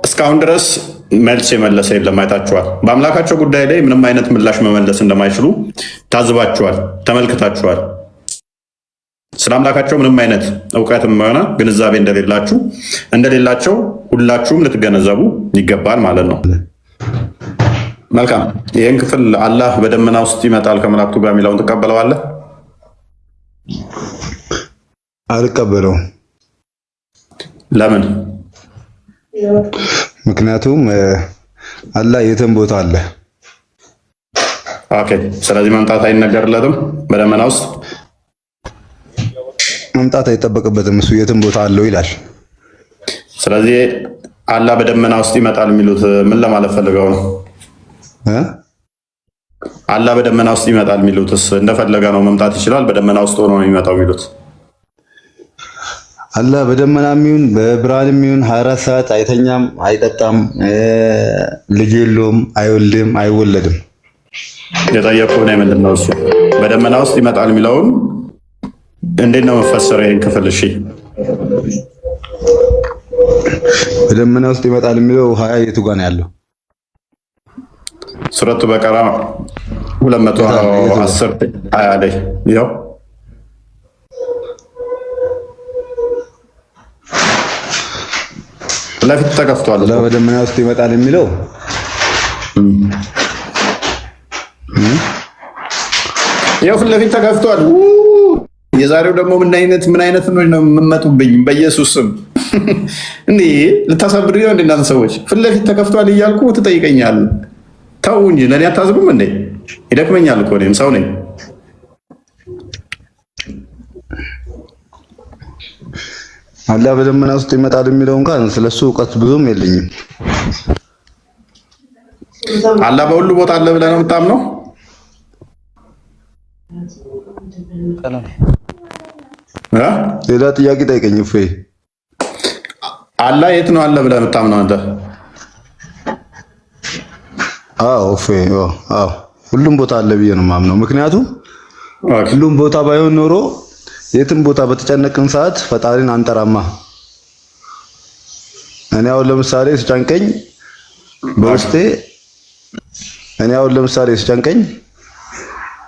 እስካሁን ድረስ መልስ የመለሰ የለም። አይታችኋል። በአምላካቸው ጉዳይ ላይ ምንም አይነት ምላሽ መመለስ እንደማይችሉ ታዝባችኋል፣ ተመልክታችኋል። ስለ አምላካቸው ምንም አይነት እውቀትም ሆነ ግንዛቤ እንደሌላቸው ሁላችሁም ልትገነዘቡ ይገባል ማለት ነው። መልካም። ይህን ክፍል አላህ በደመና ውስጥ ይመጣል ከመላእክቱ ጋር የሚለውን ትቀበለዋለህ? አልቀበለውም። ለምን? ምክንያቱም አላህ የትም ቦታ አለ። ኦኬ። ስለዚህ መምጣት አይነገርለትም በደመና ውስጥ መምጣት አይጠበቅበትም። እሱ የትም ቦታ አለው ይላል። ስለዚህ አላህ በደመና ውስጥ ይመጣል የሚሉት ምን ለማለት ፈልገው ነው? አላህ በደመና ውስጥ ይመጣል የሚሉትስ እንደፈለገ ነው መምጣት ይችላል፣ በደመና ውስጥ ሆኖ ነው የሚመጣው የሚሉት? አላህ በደመናም ይሁን በብርሃንም ይሁን 24 ሰዓት አይተኛም፣ አይጠጣም፣ ልጅ የለውም፣ አይወልድም፣ አይወለድም። የጠየቁህ ነው ምንድን ነው እሱ? በደመና ውስጥ ይመጣል የሚለውን እንዴት ነው መፈሰረው ይሄን ክፍል? እሺ በደመና ውስጥ ይመጣል የሚለው 20 የቱ ጋር ነው ያለው? ሱረቱ በቀራ 210 20 ላይ ይኸው ለፊት ተከፍቷል። በደመና ውስጥ ይመጣል የሚለው ይኸው ፊት ለፊት ተከፍቷል። የዛሬው ደግሞ ምን አይነት ነው የምመጡብኝ? በኢየሱስ ስም እንዴ ልታሳብዱ ነው እናንተ ሰዎች። ፊት ለፊት ተከፍቷል እያልኩ ትጠይቀኛል። ተው እንጂ ለኔ አታዝቡም እንዴ? ይደክመኛል እኮ እኔም ሰው ነኝ። አላህ በደመና ውስጥ ይመጣል የሚለው እንኳን ስለሱ እውቀት ብዙም የለኝም። አላህ በሁሉ ቦታ አለ ብለህ ነው የምታምነው? ሌላ ጥያቄ ጠይቀኝ። እፎይ አላህ የት ነው አለ ብለህ የምታምነው አንተ? አዎ እፎይ፣ አዎ ሁሉም ቦታ አለ ብዬ ነው የማምነው። ምክንያቱም ሁሉም ቦታ ባይሆን ኖሮ የትም ቦታ በተጨነቅን ሰዓት ፈጣሪን አንጠራማ። እኔ አሁን ለምሳሌ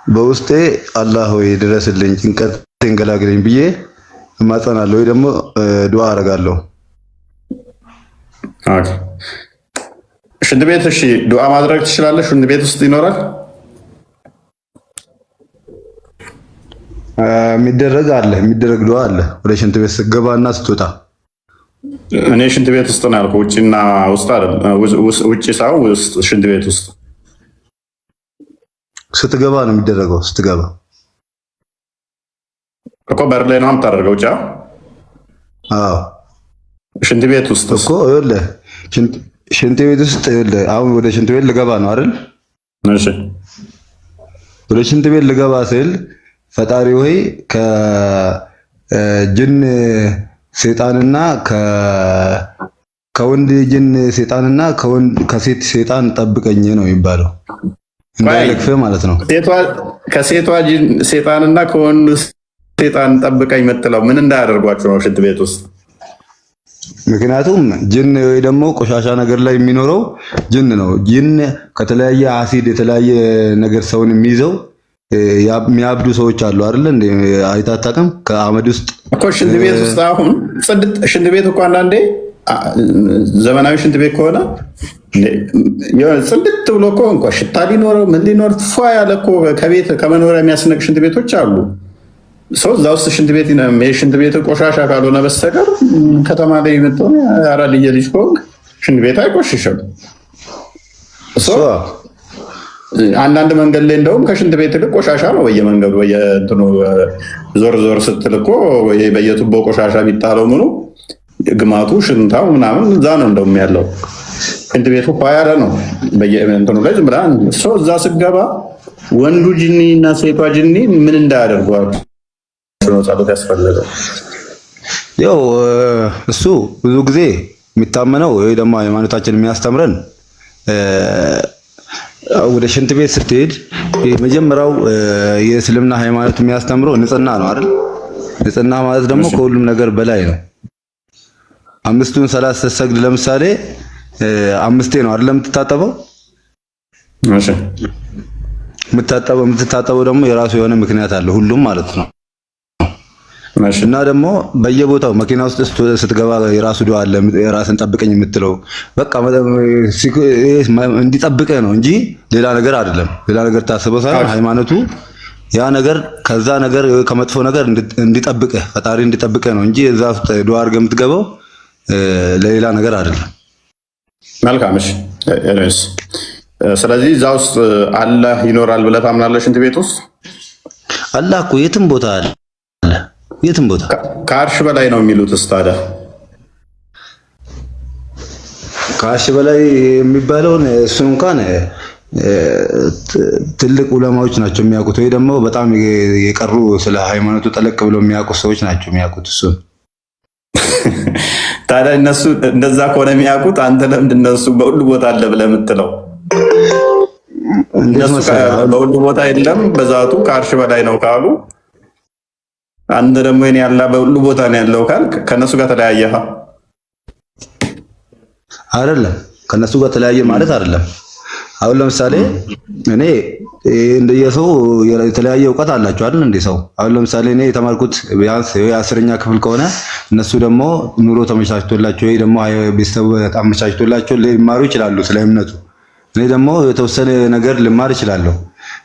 በውስጤ አላህ ሆይ ድረስልኝ፣ ጭንቀቴን ገላግለኝ ብዬ እማጸናለሁ ወይ ደግሞ ዱዓ አደርጋለሁ። ሽንት ቤት እሺ፣ ዱዓ ማድረግ ትችላለህ? ሽንት ቤት ውስጥ ይኖራል የሚደረግ ዱዓ አለ። ወደ ሽንት ቤት ስትገባና ስትወጣ። እኔ ሽንት ቤት ውስጥ ነው ያልኩህ፣ ውጭና ውስጥ አይደለም። ውጭ ሳይሆን ውስጥ ሽንት ቤት ውስጥ ስትገባ ነው የሚደረገው። ስትገባ እኮ በር ላይ ነው የምታደርገው። ጫ አዎ፣ ሽንት ቤት ውስጥ እኮ ይኸውልህ፣ ሽንት ቤት ውስጥ ይኸውልህ፣ አሁን ወደ ሽንት ቤት ልገባ ነው አይደል? እሺ፣ ወደ ሽንት ቤት ልገባ ስል ፈጣሪ ሆይ ከጅን ሰይጣንና ከወንድ ጅን ሰይጣንና ከሴት ሰይጣን ጠብቀኝ ነው የሚባለው። እንዳይለክፍ ማለት ነው። ከሴቷ ጅን ሰይጣንና ከወንድ ሰይጣን ጠብቀኝ የምትለው ምን እንዳያደርጓቸው ነው ሽንት ቤት ውስጥ? ምክንያቱም ጅን ወይ ደግሞ ቆሻሻ ነገር ላይ የሚኖረው ጅን ነው። ጅን ከተለያየ አሲድ የተለያየ ነገር ሰውን የሚይዘው የሚያብዱ ሰዎች አሉ አይደል እንዴ? አይታጣቀም ከአመድ ውስጥ እኮ ሽንት ቤት ውስጥ አሁን ሽንት ቤት እኮ አንዳንዴ ዘመናዊ ሽንት ቤት ከሆነ ጽድት ብሎ እኮ እንኳን ሽታ ሊኖረው ምን ሊኖር ፏ ያለ እኮ ከቤት ከመኖሪያ የሚያስነቅ ሽንት ቤቶች አሉ። ሰው እዛ ውስጥ ሽንት ቤት ቆሻሻ ካልሆነ በስተቀር ከተማ ላይ የመጣው አራድዬ ልጅ ከሆንክ ሽንት ቤት አይቆሽሽም። አንዳንድ መንገድ ላይ እንደውም ከሽንት ቤት ይልቅ ቆሻሻ ነው በየመንገዱ በየእንትኑ ዞር ስትል እኮ በየቱቦ ቆሻሻ የሚጣለው ምኑ ግማቱ ሽንታው ምናምን እዛ ነው እንደውም ያለው። ሽንት ቤቱ ያለ ነው በየእንትኑ ላይ ዝም ብለህ ሰው እዛ ስገባ ወንዱ ጅኒ እና ሴቷ ጅኒ ምን እንዳያደርጓቸው ነው ጸሎት ያስፈልገው። ያው እሱ ብዙ ጊዜ የሚታመነው ወይ ደግሞ ሃይማኖታችን የሚያስተምረን ወደ ሽንት ቤት ስትሄድ የመጀመሪያው የእስልምና ሃይማኖት የሚያስተምረው ንጽህና ነው አይደል? ንጽህና ማለት ደግሞ ከሁሉም ነገር በላይ ነው። 5ቱን ሰላት ስትሰግድ ለምሳሌ 5ቴ ነው አይደለም የምትታጠበው? እሺ የምትታጠበው ደግሞ የራሱ የሆነ ምክንያት አለ ሁሉም ማለት ነው። እና ደግሞ በየቦታው መኪና ውስጥ ስትገባ የራሱ ዱዓ አለ፣ ራስን ጠብቀኝ የምትለው በቃ እንዲጠብቅህ ነው እንጂ ሌላ ነገር አይደለም። ሌላ ነገር ታስበው ሳይሆን ሃይማኖቱ ያ ነገር ከዛ ነገር ከመጥፎ ነገር እንዲጠብቅህ ፈጣሪ እንዲጠብቅህ ነው እንጂ እዛ ውስጥ ዱዓ አድርገህ የምትገባው ለሌላ ነገር አይደለም። መልካም። እሺ ስለዚህ እዛ ውስጥ አላህ ይኖራል ብለህ ታምናለህ? ሽንት ቤት ውስጥ አላህ እኮ የትም ቦታ አለ። የትም ቦታ ከአርሽ በላይ ነው የሚሉት ታዲያ? ከአርሽ በላይ የሚባለውን እሱን እንኳን ትልቅ ዑለማዎች ናቸው የሚያውቁት፣ ወይ ደግሞ በጣም የቀሩ ስለ ሃይማኖቱ ጠለቅ ብለው የሚያውቁ ሰዎች ናቸው የሚያውቁት እሱን። ታዲያ እነሱ እንደዛ ከሆነ የሚያውቁት አንተ ለምንድን ነው እሱ በሁሉ ቦታ አለ ብለህ የምትለው? እነሱ በሁሉ ቦታ የለም በዛቱ ከአርሽ በላይ ነው ካሉ፣ አንተ ደግሞ እኔ ያላ በሁሉ ቦታ ነው ያለው ካልክ ከነሱ ጋር ተለያየህ አይደለም? ከነሱ ጋር ተለያየ ማለት አይደለም። አሁን ለምሳሌ እኔ እንደየሰው የተለያየ እውቀት አላቸው አይደል እንዴ ሰው። አሁን ለምሳሌ እኔ የተማርኩት ቢያንስ የ10ኛ ክፍል ከሆነ እነሱ ደግሞ ኑሮ ተመቻችቶላቸው ወይ ደግሞ ቤተሰብ አመቻችቶላቸው ሊማሩ ይችላሉ ስለ እምነቱ። እኔ ደግሞ የተወሰነ ነገር ልማር እችላለሁ።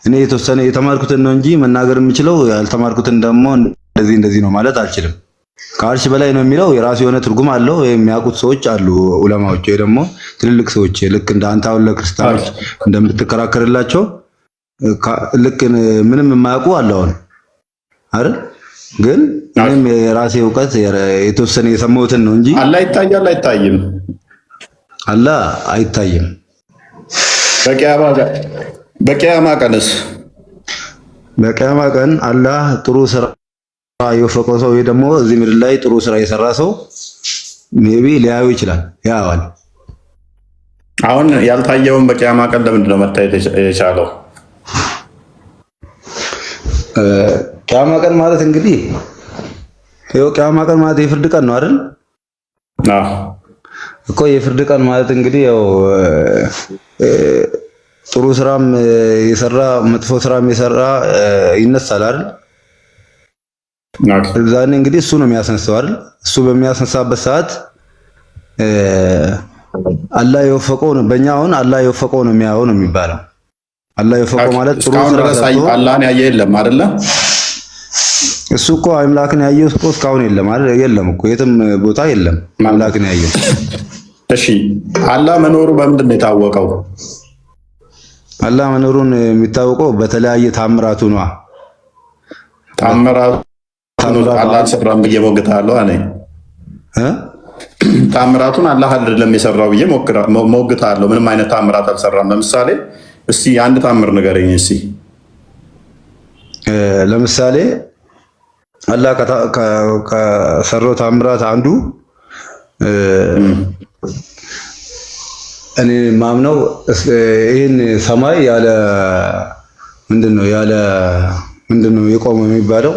እኔ የተወሰነ የተማርኩትን ነው እንጂ መናገር የምችለው ያልተማርኩትን ደግሞ እንደዚህ ነው ማለት አልችልም። ከአርሽ በላይ ነው የሚለው የራሱ የሆነ ትርጉም አለው። የሚያውቁት ሰዎች አሉ ዑለማዎች፣ ወይ ደግሞ ትልልቅ ሰዎች ልክ እንደ አንተ አሁን ለክርስቲያኖች እንደምትከራከርላቸው ልክ ምንም የማያውቁ አለውን አይደል? ግን እኔም የራሴ እውቀት የተወሰነ የሰማሁትን ነው እንጂ አላህ ይታያል አይታይም? አላህ አይታይም። በቂያማ ቀንስ? በቂያማ ቀን አላህ ጥሩ ስራ የወፈቀው ሰው ወይ ደግሞ እዚህ ምድር ላይ ጥሩ ስራ የሰራ ሰው ሜቢ ሊያዩ ይችላል፣ ያዋል። አሁን ያልታየውን በቂያማ ቀን ለምንድን ነው መታየት የቻለው? ቂያማ ቀን ማለት እንግዲህ ይኸው ቂያማ ቀን ማለት የፍርድ ቀን ነው አይደል? አዎ እኮ የፍርድ ቀን ማለት እንግዲህ ያው ጥሩ ስራም የሰራ መጥፎ ስራም የሰራ ይነሳል አይደል? እዛኔ እንግዲህ እሱ ነው የሚያስነሳው አይደል? እሱ በሚያስነሳበት ሰዓት አላህ የወፈቀው ነው። በእኛ አሁን አላህ የወፈቀው ነው የሚያየው ነው የሚባለው። አላህ የወፈቀው ማለት ጥሩ ስራ ሰርቶ አላህን ያየ የለም አይደለ? እሱ እኮ አምላክን ያየው እኮ እስካሁን የለም አይደል? የለም እኮ የትም ቦታ የለም አምላክን ያየው። እሺ አላህ መኖሩ በምንድን ነው የታወቀው? አላህ መኖሩን የሚታወቀው በተለያየ ታምራቱ ነው። ታምራቱ አላህ ሰራም ብዬ ሞግታለሁ አለ። ታምራቱን አላህ አይደለም የሰራው ብዬ ሞግታለሁ። ምንም አይነት ታምራት አልሰራም። ለምሳሌ እስቲ አንድ ታምር ንገረኝ እስቲ። ለምሳሌ አላህ ከሰራው ታምራት አንዱ እኔ ማምነው ይህን ሰማይ ያለ ምንድነው የቆመው የሚባለው?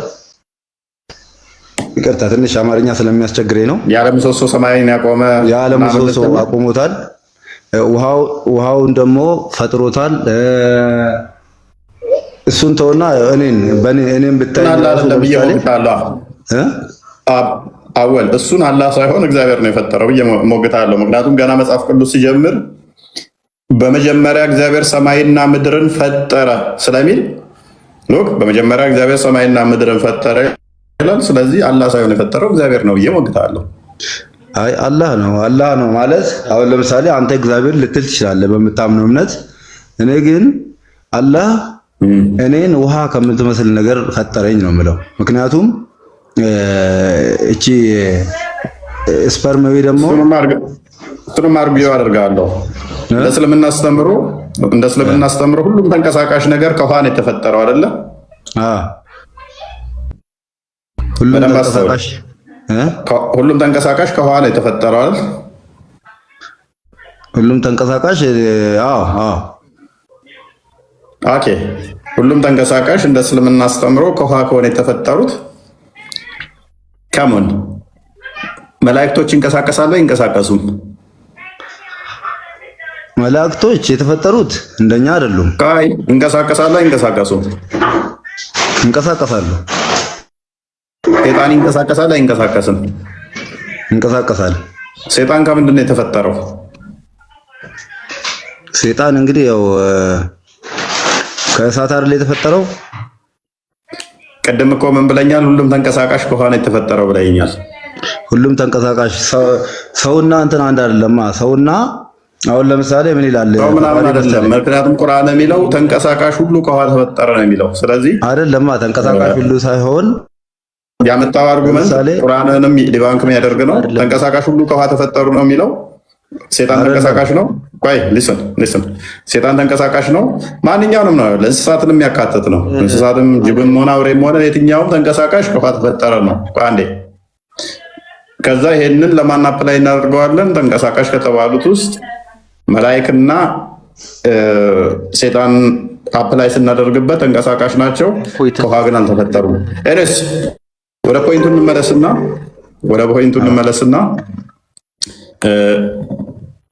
ይቅርታ ትንሽ አማርኛ ስለሚያስቸግረኝ ነው። ያለ ምሰሶ ሰማይን ያቆመ ያለ ምሰሶ አቆሞታል። ውሃውን ደግሞ ፈጥሮታል። እሱን ተውና እኔም ብታይ አወል እሱን አላህ ሳይሆን እግዚአብሔር ነው የፈጠረው ብዬ ሞግታለሁ። ምክንያቱም ገና መጽሐፍ ቅዱስ ሲጀምር በመጀመሪያ እግዚአብሔር ሰማይና ምድርን ፈጠረ ስለሚል ሎክ በመጀመሪያ እግዚአብሔር ሰማይና ምድርን ፈጠረ ይላል። ስለዚህ አላህ ሳይሆን የፈጠረው እግዚአብሔር ነው ብዬ ሞግታለሁ። አይ አላህ ነው ማለት አሁን ለምሳሌ አንተ እግዚአብሔር ልትል ትችላለህ በምታምነው እምነት። እኔ ግን አላህ እኔን ውሃ ከምትመስል ነገር ፈጠረኝ ነው የምለው። ምክንያቱም እቺ ስፐርም ወይ ደግሞ እሱንም አርቢው አደርጋለሁ። እንደ እስልምና አስተምሮ ሁሉም ተንቀሳቃሽ ነገር ከውሃ ነው የተፈጠረው አይደለ? ሁሉም ተንቀሳቃሽ ከውሃ ነው የተፈጠረው አይደል? ሁሉም ተንቀሳቃሽ ኦኬ። ሁሉም ተንቀሳቃሽ እንደ እስልምና አስተምሮ ከውሃ ከሆነ የተፈጠሩት ከሙን መላእክቶች ይንቀሳቀሳሉ አይንቀሳቀሱም? መላእክቶች የተፈጠሩት እንደኛ አይደሉም። ይንቀሳቀሳሉ አይንቀሳቀሱም? ይንቀሳቀሳሉ። ሰይጣን ይንቀሳቀሳል አይንቀሳቀስም? ይንቀሳቀሳል። ሰይጣን ከምንድን ነው የተፈጠረው? ሰይጣን እንግዲህ ያው ከእሳት አይደል የተፈጠረው? ቅድም እኮ ምን ብለኛል? ሁሉም ተንቀሳቃሽ ከሆነ የተፈጠረው ብለኛል። ሁሉም ተንቀሳቃሽ ሰውና እንትን አንድ አይደለማ። ሰውና አሁን ለምሳሌ ምን ይላል? ምናምን አይደለም። ምክንያቱም ቁርአን የሚለው ተንቀሳቃሽ ሁሉ ከውሃ ተፈጠረ ነው የሚለው። ስለዚህ አይደለማ ተንቀሳቃሽ ሁሉ ሳይሆን ያመጣው አርጉመንት ቁርአንንም ዲባንክ የሚያደርግ ነው። ተንቀሳቃሽ ሁሉ ከውሃ ተፈጠሩ ነው የሚለው። ሴጣን ተንቀሳቃሽ ነው። ቆይ ሊስን ሴጣን ተንቀሳቃሽ ነው። ማንኛውንም ነው ለእንስሳትን የሚያካትት ነው። እንስሳትም ጅብም ሆነ አውሬም ሆነ የትኛውም ተንቀሳቃሽ ከውሃ ተፈጠረ ነው። አንዴ ከዛ ይሄንን ለማን አፕላይ እናደርገዋለን? ተንቀሳቃሽ ከተባሉት ውስጥ መላእክትና ሴጣን አፕላይ ስናደርግበት ተንቀሳቃሽ ናቸው። ከውሃ ግን አልተፈጠሩም። ኤነስ ወደ ፖይንቱ እንመለስና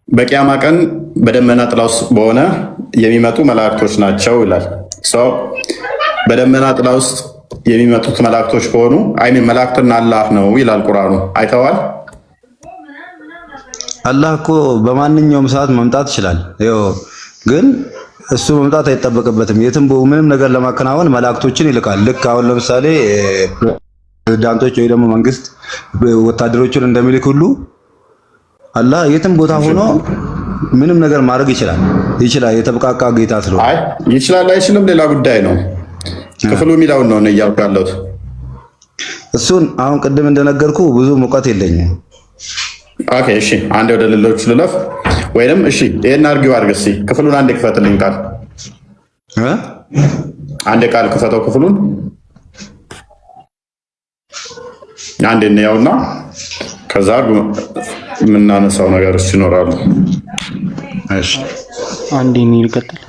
በቂያማ ቀን በደመና ጥላ ውስጥ በሆነ የሚመጡ መላእክቶች ናቸው ይላል። ሰው በደመና ጥላ ውስጥ የሚመጡት መላእክቶች ከሆኑ አይሚን መላእክትና አላህ ነው ይላል ቁርአኑ። አይተዋል። አላህ እኮ በማንኛውም ሰዓት መምጣት ይችላል። ግን እሱ መምጣት አይጠበቅበትም። የትም ምንም ነገር ለማከናወን መላእክቶችን ይልካል። ልክ አሁን ለምሳሌ ፕሬዝዳንቶች ወይ ደግሞ መንግስት ወታደሮችን እንደሚልክ ሁሉ አላህ የትም ቦታ ሆኖ ምንም ነገር ማድረግ ይችላል። የተብቃቃ ጌታ ስለሆነ ይችላል አይችልም ሌላ ጉዳይ ነው። ክፍሉ የሚለውን ነው እያልኩ ያለሁት። እሱን አሁን ቅድም እንደነገርኩ ብዙ ሙቀት የለኝም። ኦኬ እሺ፣ አንዴ ወደ ሌሎች ልለፍ ወይንም እሺ፣ ይሄን አርጊው አርግ። እስኪ ክፍሉን አንዴ ክፈትልኝ። ቃል አንዴ ቃል ክፈተው ክፍሉን አንዴ እንየውና ከዛ የምናነሳው ነገሮች ይኖራሉ። እሺ አንዴ ነው ይቀጥል።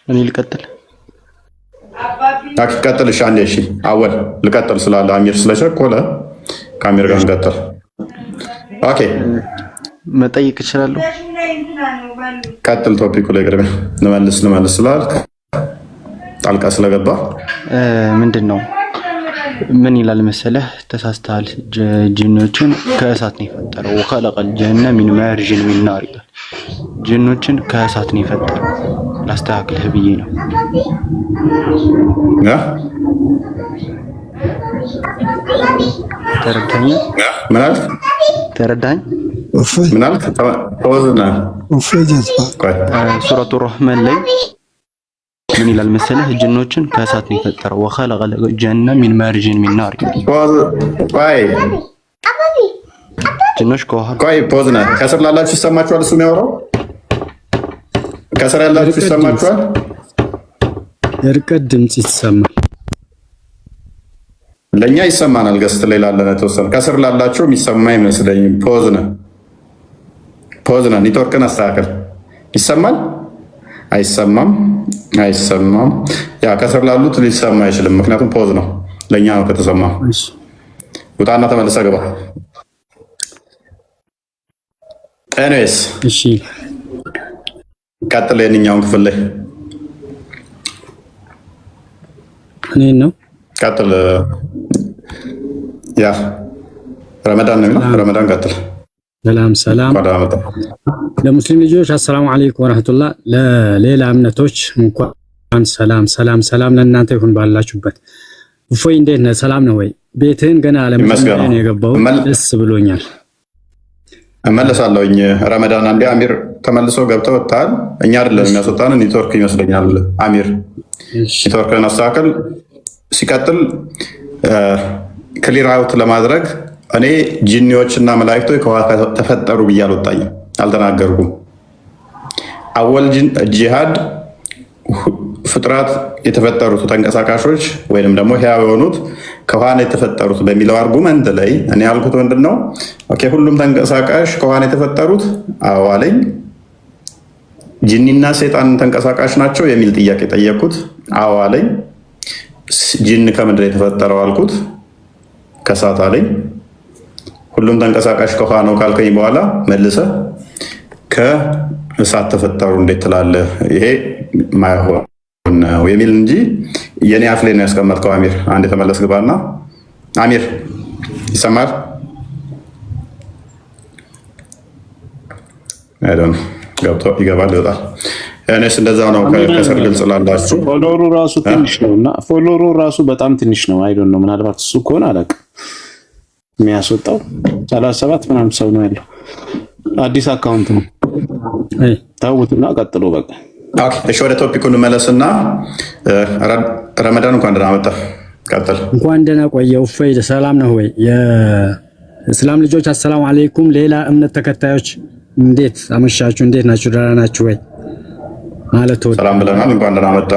እኔ ልቀጥል ቀጥል። እሺ አንዴ እሺ፣ አወል ልቀጥል ስላለ አሚር ስለቸኮለ ከአሚር ጋር እንቀጥል። ኦኬ መጠየቅ እችላለሁ? ቀጥል። ቶፒኩ ላይ ቅድሚያ ልመልስ ስላልክ ጣልቃ ስለገባ ምንድን ነው ምን ይላል መሰለህ? ተሳስተሃል። ጅኖችን ከእሳት ነው የፈጠረው። ወኸለቀል ጀነ ሚን ማርጅን ሚን ናር ይላል። ጅኖችን ከእሳት ነው የፈጠረው። ላስተካክልህ ብዬ ነው። ተረዳኸኝ? ምን አልክ? ተረዳኸኝ? ምን አልክ? ሱረቱ ረህማን ላይ ምን ይላል መሰለህ? ጅኖችን ከእሳት ነው የፈጠረው። ወኸለቀል ጀነ ሚን ማርጅን ሚን ናር። ጅኖች ከውሃ ፖዝ ነህ። ከስር ላላችሁ ይሰማችኋል? እሱ የሚያወራው ከስር ያላችሁ ይሰማችኋል? የርቀት ድምፅ ይሰማል። ለእኛ ይሰማናል። ገስት ላይ ላለን የተወሰነ ከስር ላላችሁ የሚሰማ አይመስለኝም። ፖዝ ነህ። ኔትወርክን አስተካከል። ይሰማል? አይሰማም? ያ ከስር ላሉት ሊሰማ አይችልም። ምክንያቱም ፖዝ ነው። ለእኛ ነው ከተሰማ። ውጣና ተመልሰህ ግባ። ኤኒዌይስ እሺ ቀጥል። የእኛውን ክፍል ላይ እኔ ነው ቀጥል። ያ ረመዳን ነው። ረመዳን ቀጥል። ሰላም ለሙስሊም ልጆች አሰላሙ አለይኩም ወራህመቱላህ። ለሌላ እምነቶች እንኳን ሰላም ለእናንተ ይሁን ባላችሁበት። እፎይ እንዴት ነህ? ሰላም ነው ወይ? ቤትህን ገና ለመጀመሪያ ነው የገባው። ደስ ብሎኛል። እመለሳለሁኝ። ረመዳን አንዴ አሚር ተመልሶ ገብተው ወጥተሃል። እኛ አይደለም የሚያስወጣን ኔትወርክ ይመስለኛል። አሚር ኔትወርክን አስተካከል። ሲቀጥል ክሊር አውት ለማድረግ እኔ ጂኒዎች እና መላእክቶች ከውሃ ተፈጠሩ ብዬ አልተናገርኩም። አወል ጂሃድ ፍጥረት የተፈጠሩት ተንቀሳቃሾች ወይንም ደግሞ ህያው የሆኑት ከውሃ ነው የተፈጠሩት በሚለው አርጉመንት ላይ እኔ ያልኩት ምንድን ነው? ኦኬ ሁሉም ተንቀሳቃሽ ከውሃ ነው የተፈጠሩት አዋለኝ። ጂኒና ሰይጣን ተንቀሳቃሽ ናቸው የሚል ጥያቄ ጠየቅኩት። አዋለኝ። ጂን ከምንድን የተፈጠረው አልኩት፣ ከእሳት አለኝ። ሁሉም ተንቀሳቃሽ ከውሃ ነው ካልከኝ በኋላ መልሰ ከእሳት ተፈጠሩ እንዴት ትላለህ? ይሄ ማይሆን ነው የሚል እንጂ የኔ አፍ ላይ ነው ያስቀመጥከው። አሚር አንድ የተመለስ ግባና፣ አሚር ይሰማል? ገብቶ ይገባል ይወጣል። እኔስ እንደዛ ነው። ከስር ግልጽ ላላችሁ ፎሎሩ ራሱ ትንሽ ነው እና ፎሎሩ ራሱ በጣም ትንሽ ነው። አይዶን ነው ምናልባት እሱ ከሆነ አላውቅም። የሚያስወጣው 37 ምናምን ሰው ነው ያለው። አዲስ አካውንት ነው። ታውትና ቀጥሎ በቃ ኦኬ። እሺ ወደ ቶፒኩ እንመለስና ረመዳን እንኳን ደህና መጣ። ቀጥል። እንኳን ደህና ቆየው። እፎይ ሰላም ነው ወይ? የእስላም ልጆች አሰላሙ አለይኩም። ሌላ እምነት ተከታዮች እንዴት አመሻችሁ? እንዴት ናችሁ? ደህና ናችሁ ወይ ማለት ነው። ሰላም ብለናል። እንኳን ደህና መጣ።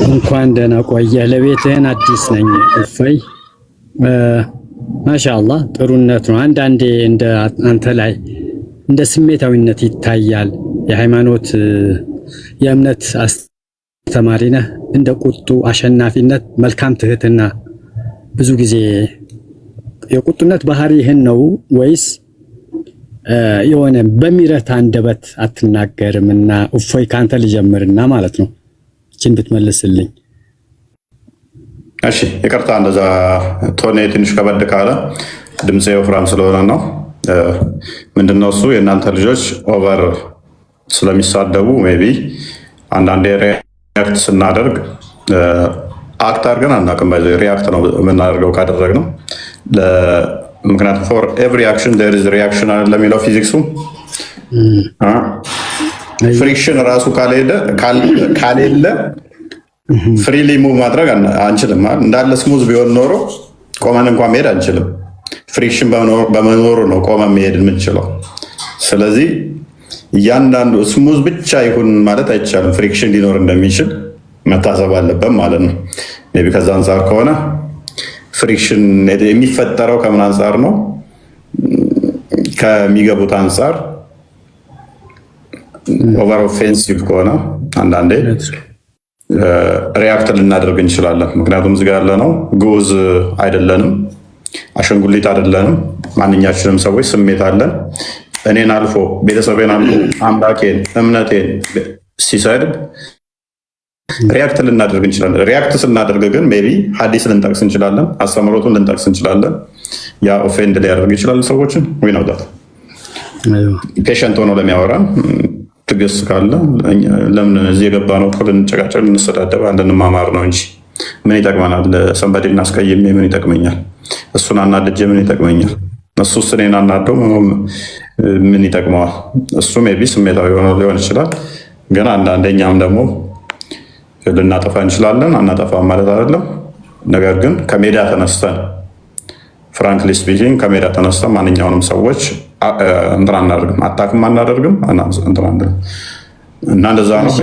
እንኳን ደህና ቆየህ። ለቤትህን አዲስ ነኝ። እፎይ ማሻአላህ ጥሩነት ነው። አንዳንዴ እንደ አንተ ላይ እንደ ስሜታዊነት ይታያል። የሃይማኖት የእምነት አስተማሪ ነህ። እንደ ቁጡ አሸናፊነት፣ መልካም ትህትና ብዙ ጊዜ የቁጡነት ባህሪህን ነው ወይስ የሆነ በሚረታ አንደበት አትናገርምና? እፎይ ካንተ ልጀምርና ማለት ነው እቺን ብትመልስልኝ። እሺ ይቅርታ፣ እንደዛ ቶኔ ትንሽ ከበድ ካለ ድምፄ ወፍራም ስለሆነ ነው። ምንድነው እሱ የእናንተ ልጆች ኦቨር ስለሚሳደቡ ሜይ ቢ አንዳንዴ ሪያክት ስናደርግ አክት አድርገን አናውቅም። ሪያክት ነው የምናደርገው ካደረግነው። ምክንያቱም ፎር ኤቭሪ አክሽን ዜር ኢዝ ሪያክሽን አለ የሚለው ፊዚክሱ። ፍሪክሽን ራሱ ካሌለ ፍሪሊ ሙቭ ማድረግ አንችልም። እንዳለ ስሙዝ ቢሆን ኖሮ ቆመን እንኳን መሄድ አንችልም። ፍሪክሽን በመኖሩ ነው ቆመን መሄድ የምንችለው። ስለዚህ እያንዳንዱ ስሙዝ ብቻ ይሁን ማለት አይቻልም። ፍሪክሽን ሊኖር እንደሚችል መታሰብ አለበት ማለት ነው። ሜይ ቢ ከዛ አንጻር ከሆነ ፍሪክሽን የሚፈጠረው ከምን አንጻር ነው? ከሚገቡት አንጻር ኦቨር ኦፌንሲቭ ከሆነ አንዳንዴ ሪያክት ልናደርግ እንችላለን። ምክንያቱም እዚህ ጋር ያለ ነው ግዑዝ አይደለንም፣ አሸንጉሊት አይደለንም። ማንኛችንም ሰዎች ስሜት አለን። እኔን አልፎ ቤተሰቤን አልፎ አምላኬን እምነቴን ሲሰድብ ሪያክት ልናደርግ እንችላለን። ሪያክት ስናደርግ ግን ሜይ ቢ ሐዲስ ልንጠቅስ እንችላለን፣ አስተምሮቱን ልንጠቅስ እንችላለን። ያ ኦፌንድ ሊያደርግ ይችላል ሰዎችን። ወይ ነው ዳት ፔሸንት ሆኖ ለሚያወራን ትዕግስት ካለ ለምን እዚህ የገባ ነው እኮ ልንጨቃጨቅ ልንሰዳደብ ልንማማር ነው እንጂ ምን ይጠቅመናል? ሰንበዴ እናስቀይሜ ምን ይጠቅመኛል? እሱን አናድጄ ምን ይጠቅመኛል? እሱ እኔን አናደው ምን ይጠቅመዋል? እሱ ሜይ ቢ ስሜታዊ ሆኖ ሊሆን ይችላል። ግን አንዳንደኛም ደግሞ ልናጠፋ እንችላለን። አናጠፋም ማለት አይደለም። ነገር ግን ከሜዳ ተነስተን ፍራንክሊ ስፒኪንግ ከሜዳ ተነስተን ማንኛውንም ሰዎች እንትን አናደርግም፣ አታክም አናደርግም እና እንደዛ ነው።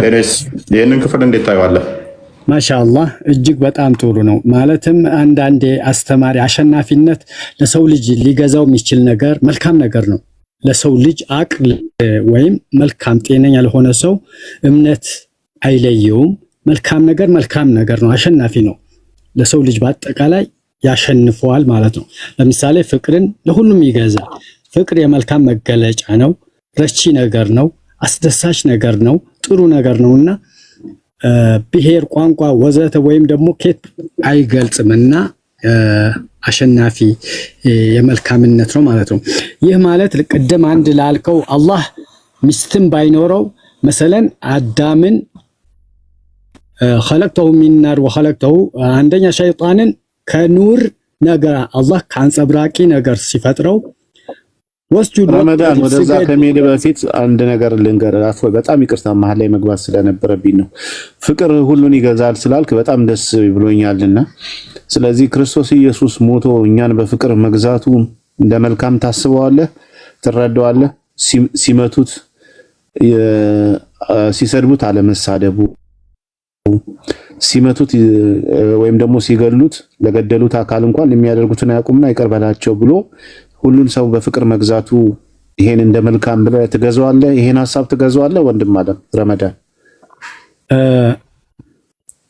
ይህንን ክፍል እንዴት ታየዋለህ? ማሻአላህ እጅግ በጣም ጥሩ ነው። ማለትም አንዳንዴ አስተማሪ አሸናፊነት ለሰው ልጅ ሊገዛው የሚችል ነገር መልካም ነገር ነው። ለሰው ልጅ አቅል ወይም መልካም ጤነኛ ለሆነ ሰው እምነት አይለየውም። መልካም ነገር ነው፣ አሸናፊ ነው። ለሰው ልጅ በአጠቃላይ ያሸንፈዋል ማለት ነው። ለምሳሌ ፍቅርን ለሁሉም ይገዛል። ፍቅር የመልካም መገለጫ ነው፣ ረቺ ነገር ነው፣ አስደሳች ነገር ነው፣ ጥሩ ነገር ነውና ብሔር፣ ቋንቋ ወዘተ ወይም ደግሞ ኬት አይገልጽምና አሸናፊ የመልካምነት ነው ማለት ነው። ይህ ማለት ቅድም አንድ ላልከው አላህ ሚስትም ባይኖረው መሰለን አዳምን خلقته من نار وخلقته አንደኛ ሸይጣንን ከኑር ነገር አላህ ከአንጸብራቂ ነገር ሲፈጥረው ወስጁድ ረመዳን ወደዛ ከመሄድ በፊት አንድ ነገር ልንገር። አፎይ በጣም ይቅርታ መሀል ላይ መግባት ስለነበረብኝ ነው። ፍቅር ሁሉን ይገዛል ስላልክ በጣም ደስ ብሎኛልና ስለዚህ ክርስቶስ ኢየሱስ ሞቶ እኛን በፍቅር መግዛቱ እንደ መልካም ታስበዋለህ፣ ትረዳዋለህ። ሲመቱት ሲሰድቡት አለመሳደቡ፣ ሲመቱት ወይም ደግሞ ሲገሉት ለገደሉት አካል እንኳን የሚያደርጉትን አያውቁምና ይቅር በላቸው ብሎ ሁሉን ሰው በፍቅር መግዛቱ ይሄን እንደ መልካም ብለህ ትገዛዋለህ? ይሄን ሐሳብ ትገዛዋለህ? ወንድም አለ ረመዳን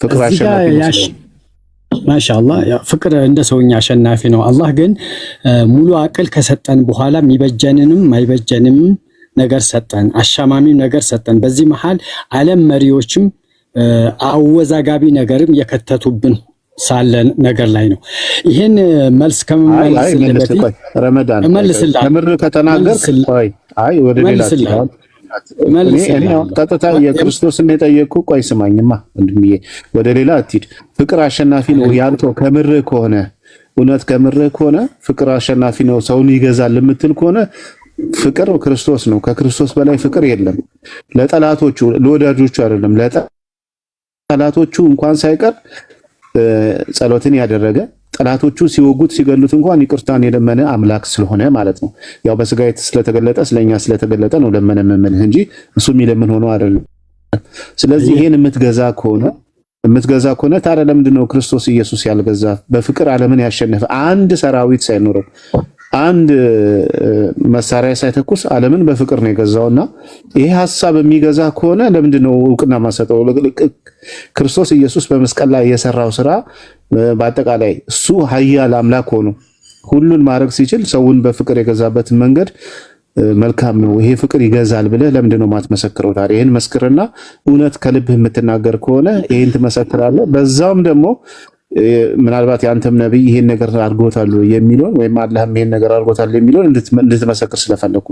ፍቅር ማሻአላህ ፍቅር እንደ ሰውኛ አሸናፊ ነው። አላህ ግን ሙሉ አቅል ከሰጠን በኋላ የሚበጀንንም ማይበጀንም ነገር ሰጠን፣ አሻማሚም ነገር ሰጠን። በዚህ መሃል ዓለም መሪዎችም አወዛጋቢ ነገርም የከተቱብን ሳለ ነገር ላይ ነው። ይሄን መልስ ከመመለስ በፊት ረመዳን ከምር ከተናገር ወደ ሌላ ቀጥታ የክርስቶስን የጠየቁ ቆይ ስማኝማ ወንድምዬ፣ ወደ ሌላ አትሂድ። ፍቅር አሸናፊ ነው ያልከው ከምርህ ከሆነ እውነት ከምርህ ከሆነ ፍቅር አሸናፊ ነው ሰውን ይገዛል የምትል ከሆነ ፍቅር ክርስቶስ ነው። ከክርስቶስ በላይ ፍቅር የለም። ለጠላቶቹ ለወዳጆቹ አይደለም፣ ለጠላቶቹ እንኳን ሳይቀር ጸሎትን ያደረገ ጠላቶቹ ሲወጉት ሲገሉት እንኳን ይቅርታን የለመነ አምላክ ስለሆነ ማለት ነው። ያው በስጋ ስለተገለጠ ስለኛ ስለተገለጠ ነው ለመነ መመንህ እንጂ እሱ የሚለምን ሆኖ አይደለም። ስለዚህ ይሄን የምትገዛ ከሆነ ታዲያ ለምንድን ነው ክርስቶስ ኢየሱስ ያልገዛ? በፍቅር ዓለምን ያሸነፈ አንድ ሰራዊት ሳይኖረው አንድ መሳሪያ ሳይተኩስ ዓለምን በፍቅር ነው የገዛውና ይሄ ሐሳብ የሚገዛ ከሆነ ለምንድን ነው እውቅና ማሰጠው? ክርስቶስ ኢየሱስ በመስቀል ላይ የሰራው ስራ በአጠቃላይ እሱ ኃያል አምላክ ሆኖ ሁሉን ማድረግ ሲችል ሰውን በፍቅር የገዛበትን መንገድ መልካም ነው። ይሄ ፍቅር ይገዛል ብለህ ለምንድን ነው ማትመሰክረው? ታዲያ ይሄን መስክርና እውነት ከልብህ የምትናገር ከሆነ ይሄን ትመሰክራለህ። በዛውም ደግሞ ምናልባት ያንተም ነብይ ይሄን ነገር አድርጎታል የሚለውን ወይም አላህም ይሄን ነገር አድርጎታል የሚለውን እንድትመሰክር ስለፈለኩ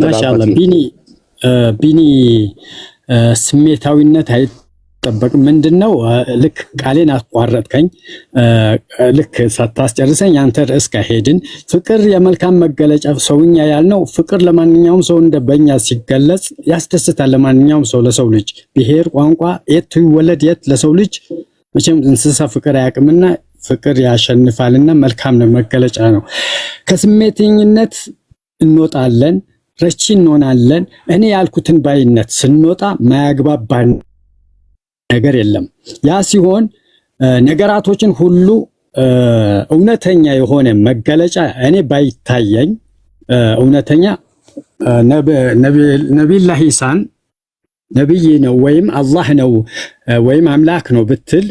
ማሻአላህ ቢኒ ስሜታዊነት አይጠበቅም። ምንድነው ልክ ቃሌን አቋረጥከኝ። ልክ ሳታስጨርሰኝ አንተ ርዕስ ከሄድን ፍቅር የመልካም መገለጫ ሰውኛ ያልነው ፍቅር ለማንኛውም ሰው በእኛ ሲገለጽ ያስደስታል። ለማንኛውም ሰው ለሰው ልጅ ብሔር፣ ቋንቋ የት ይወለድ የት ለሰው ልጅ መቼም እንስሳ ፍቅር አያውቅምና ፍቅር ያሸንፋልና መልካም ነው መገለጫ ነው። ከስሜተኝነት እንወጣለን፣ ረቺ እንሆናለን። እኔ ያልኩትን ባይነት ስንወጣ ማያግባባን ነገር የለም። ያ ሲሆን ነገራቶችን ሁሉ እውነተኛ የሆነ መገለጫ እኔ ባይታየኝ እውነተኛ ነቢዩላህ ኢሳን ነብይ ነው ወይም አላህ ነው ወይም አምላክ ነው ብትል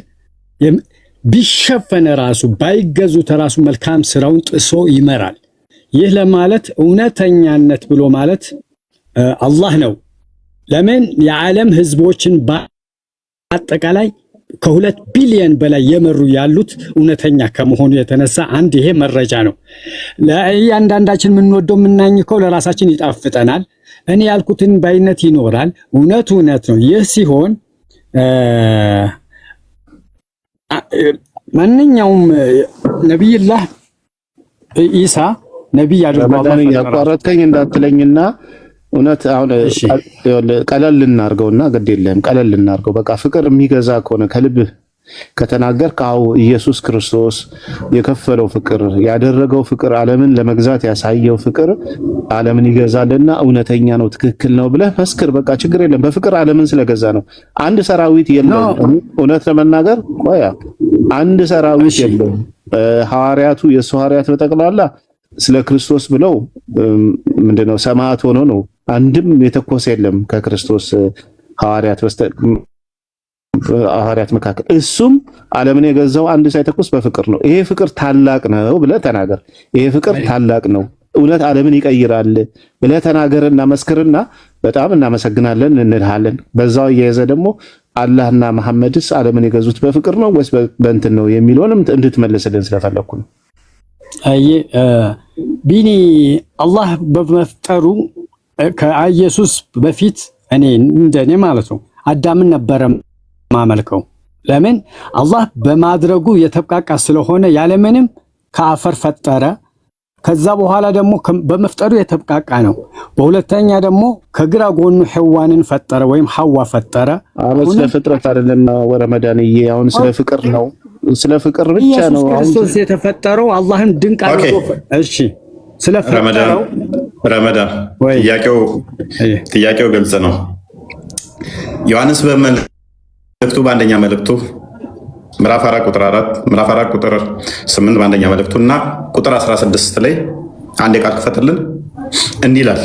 ቢሸፈነ ራሱ ባይገዙት ራሱ መልካም ስራውን ጥሶ ይመራል። ይህ ለማለት እውነተኛነት ብሎ ማለት አላህ ነው። ለምን የዓለም ህዝቦችን በአጠቃላይ ከ2 ቢሊዮን በላይ የመሩ ያሉት እውነተኛ ከመሆኑ የተነሳ አንድ ይሄ መረጃ ነው። ለእያንዳንዳችን የምንወደው የምናኝከው ለራሳችን ይጣፍጠናል። እኔ ያልኩትን ባይነት ይኖራል። እውነት ነው። ይህ ሲሆን ማንኛውም ነብይላህ ኢሳ ነብይ አድርጎ ያቋረጥከኝ እንዳትለኝና እውነት አሁን ቀለል ልናርገውና ግድ የለም ቀለል ልናርገው። በቃ ፍቅር የሚገዛ ከሆነ ከልብህ ከተናገርክ አው ኢየሱስ ክርስቶስ የከፈለው ፍቅር ያደረገው ፍቅር ዓለምን ለመግዛት ያሳየው ፍቅር ዓለምን ይገዛልና እውነተኛ ነው ትክክል ነው ብለህ መስክር። በቃ ችግር የለም። በፍቅር ዓለምን ስለገዛ ነው። አንድ ሰራዊት የለም። እውነት ለመናገር አንድ ሰራዊት የለም። ሐዋርያቱ የሱ ሐዋርያት በጠቅላላ ስለ ክርስቶስ ብለው ምንድነው ሰማዕት ሆኖ ነው። አንድም የተኮሰ የለም ከክርስቶስ ሐዋርያት መካከል። እሱም ዓለምን የገዛው አንድ ሳይተኮስ በፍቅር ነው። ይሄ ፍቅር ታላቅ ነው ብለህ ተናገር። ይሄ ፍቅር ታላቅ ነው፣ እውነት ዓለምን ይቀይራል ብለህ ተናገርና መስክርና በጣም እናመሰግናለን እንልሃለን። በዛው እየያዘ ደግሞ አላህና መሐመድስ ዓለምን የገዙት በፍቅር ነው ወይስ በእንትን ነው የሚለውንም እንድትመልስልን ስለፈለኩ ነው። ቢኒ አላህ በመፍጠሩ ከኢየሱስ በፊት እንደኔ ማለት ነው አዳምን ነበረ ማመልከው። ለምን አላህ በማድረጉ የተብቃቃ ስለሆነ ያለምንም ከአፈር ፈጠረ። ከዛ በኋላ ደግሞ በመፍጠሩ የተብቃቃ ነው። በሁለተኛ ደግሞ ከግራ ጎኑ ሐዋንን ፈጠረ ወይም ሐዋ ፈጠረ። ስለ ፍጥረት አይደለም ወረመዳንዬ፣ አሁን ስለ ፍቅር ነው። ስለ ፍቅር ብቻ ነው ክርስቶስ የተፈጠረው። አላህን ድንቅ አድርጎ እሺ ስለፈጠረው ረመዳን ጥያቄው ግልጽ ነው። ዮሐንስ በመልእክቱ በአንደኛ መልእክቱ ምዕራፍ 4 ቁጥር 4 ምዕራፍ 4 ቁጥር 8 በአንደኛ መልእክቱ እና ቁጥር 16 ላይ አንድ ቃል ክፈትልን። እንዲህ ይላል፣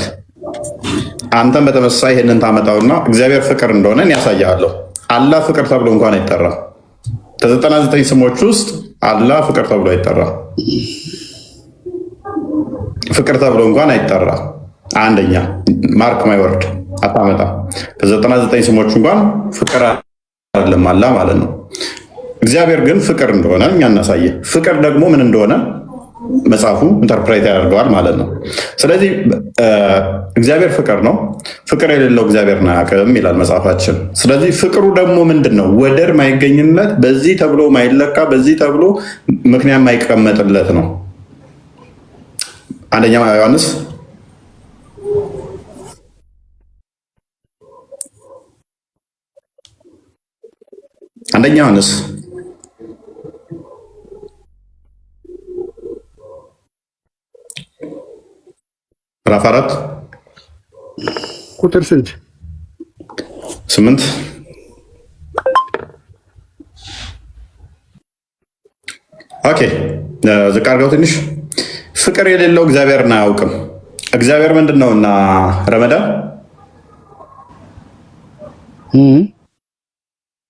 አንተም በተመሳሳይ ይሄንን ታመጣውና እግዚአብሔር ፍቅር እንደሆነ ያሳያለሁ። አላህ ፍቅር ተብሎ እንኳን አይጠራም። ከ99 ስሞች ውስጥ አላህ ፍቅር ተብሎ አይጠራ። ፍቅር ተብሎ እንኳን አይጠራ። አንደኛ ማርክ ማይ ወርድ አታመጣ። ከ99 ስሞች እንኳን ፍቅር አይደለም አላህ ማለት ነው። እግዚአብሔር ግን ፍቅር እንደሆነ እኛ እናሳየ። ፍቅር ደግሞ ምን እንደሆነ መጽሐፉ ኢንተርፕሬት ያደርገዋል ማለት ነው። ስለዚህ እግዚአብሔር ፍቅር ነው፣ ፍቅር የሌለው እግዚአብሔርን አያውቅም ይላል መጽሐፋችን። ስለዚህ ፍቅሩ ደግሞ ምንድን ነው? ወደር ማይገኝለት፣ በዚህ ተብሎ ማይለካ፣ በዚህ ተብሎ ምክንያት ማይቀመጥለት ነው። አንደኛ ዮሐንስ ምዕራፍ 4 ቁጥር 8 ኦኬ፣ ዝቅ አድርገው ትንሽ። ፍቅር የሌለው እግዚአብሔርን አያውቅም። እግዚአብሔር ምንድን ነው? እና ረመዳን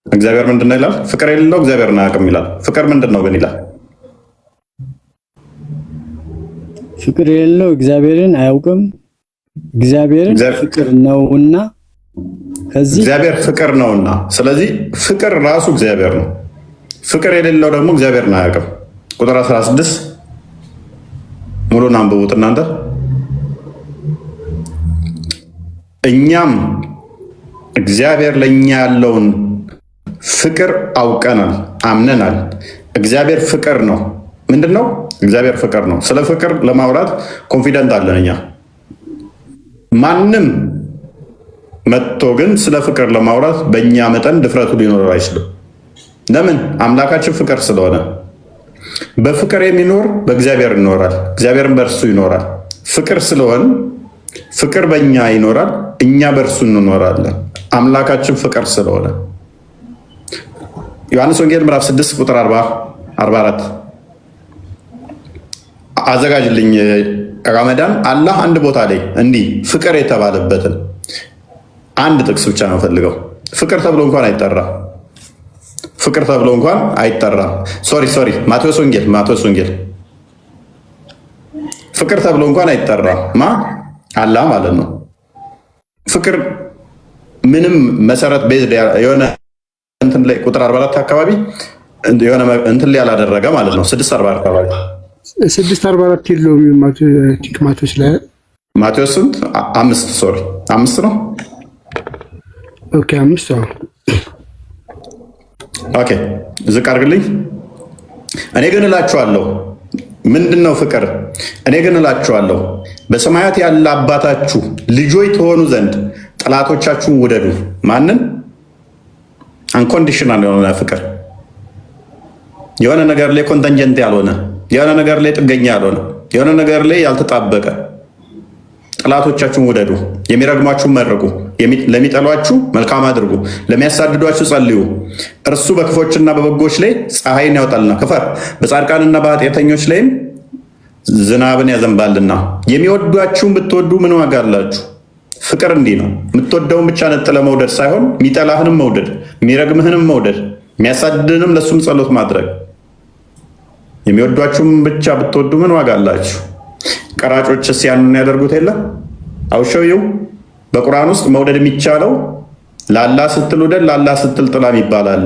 እግዚአብሔር ምንድን ነው ይላል? ፍቅር የሌለው እግዚአብሔርን አያውቅም ይላል። ፍቅር ምንድን ነው ግን ይላል? ፍቅር የሌለው እግዚአብሔርን አያውቅም። እግዚአብሔርን ፍቅር ነውና፣ ከዚህ እግዚአብሔር ፍቅር ነውና፣ ስለዚህ ፍቅር ራሱ እግዚአብሔር ነው። ፍቅር የሌለው ደግሞ እግዚአብሔርን አያውቅም። ቁጥር 16 ሙሉን አንብቡት እናንተ። እኛም እግዚአብሔር ለእኛ ያለውን ፍቅር አውቀናል፣ አምነናል። እግዚአብሔር ፍቅር ነው። ምንድን ነው? እግዚአብሔር ፍቅር ነው። ስለ ፍቅር ለማውራት ኮንፊደንት አለን እኛ። ማንም መጥቶ ግን ስለ ፍቅር ለማውራት በእኛ መጠን ድፍረቱ ሊኖር አይችልም። ለምን? አምላካችን ፍቅር ስለሆነ። በፍቅር የሚኖር በእግዚአብሔር ይኖራል፣ እግዚአብሔርን በእርሱ ይኖራል። ፍቅር ስለሆን ፍቅር በእኛ ይኖራል፣ እኛ በእርሱ እንኖራለን። አምላካችን ፍቅር ስለሆነ ዮሐንስ ወንጌል ምዕራፍ 6 ቁጥር 44 አዘጋጅልኝ ረመዳን። አላህ አንድ ቦታ ላይ እንዲህ ፍቅር የተባለበትን አንድ ጥቅስ ብቻ ነው ፈልገው። ፍቅር ተብሎ እንኳን አይጠራም። ፍቅር ተብሎ እንኳን አይጠራም። ሶሪ ማቴዎስ ወንጌል ፍቅር ተብሎ እንኳን አይጠራም። አላህ ማለት ነው። ፍቅር ምንም መሰረት ቤዝድ የሆነ እንትን ላይ ቁጥር 44 አካባቢ የሆነ እንትን ላይ ያላደረገ ማለት ነው። 6:44 አካባቢ 6:44 የለውም ማቴዎስ ላይ። ማቴዎስ ስንት? 5 ነው። ኦኬ 5 ነው። ኦኬ ዝቅ አድርግልኝ። እኔ ግን እላችኋለሁ፣ ምንድን ነው ፍቅር? እኔ ግን እላችኋለሁ በሰማያት ያለ አባታችሁ ልጆች ትሆኑ ዘንድ ጠላቶቻችሁን ውደዱ። ማንን? አንኮንዲሽናል የሆነ ፍቅር፣ የሆነ ነገር ላይ ኮንተንጀንት ያልሆነ፣ የሆነ ነገር ላይ ጥገኛ ያልሆነ፣ የሆነ ነገር ላይ ያልተጣበቀ። ጠላቶቻችሁን ውደዱ፣ የሚረግሟችሁን መርቁ፣ ለሚጠሏችሁ መልካም አድርጉ፣ ለሚያሳድዷችሁ ጸልዩ። እርሱ በክፎችና በበጎች ላይ ፀሐይን ያወጣልና ክፈር፣ በጻድቃንና በኃጢአተኞች ላይም ዝናብን ያዘንባልና። የሚወዷችሁን ብትወዱ ምን ዋጋ አላችሁ? ፍቅር እንዲህ ነው። የምትወደውን ብቻ ነጥለ መውደድ ሳይሆን የሚጠላህንም መውደድ፣ የሚረግምህንም መውደድ፣ የሚያሳድድንም ለሱም ጸሎት ማድረግ። የሚወዷችሁም ብቻ ብትወዱ ምን ዋጋ አላችሁ? ቀራጮችስ ያንን ያደርጉት የለ? አውሸው በቁርአን ውስጥ መውደድ የሚቻለው ለአላህ ስትል ውደድ፣ ለአላህ ስትል ጥላም ይባላል።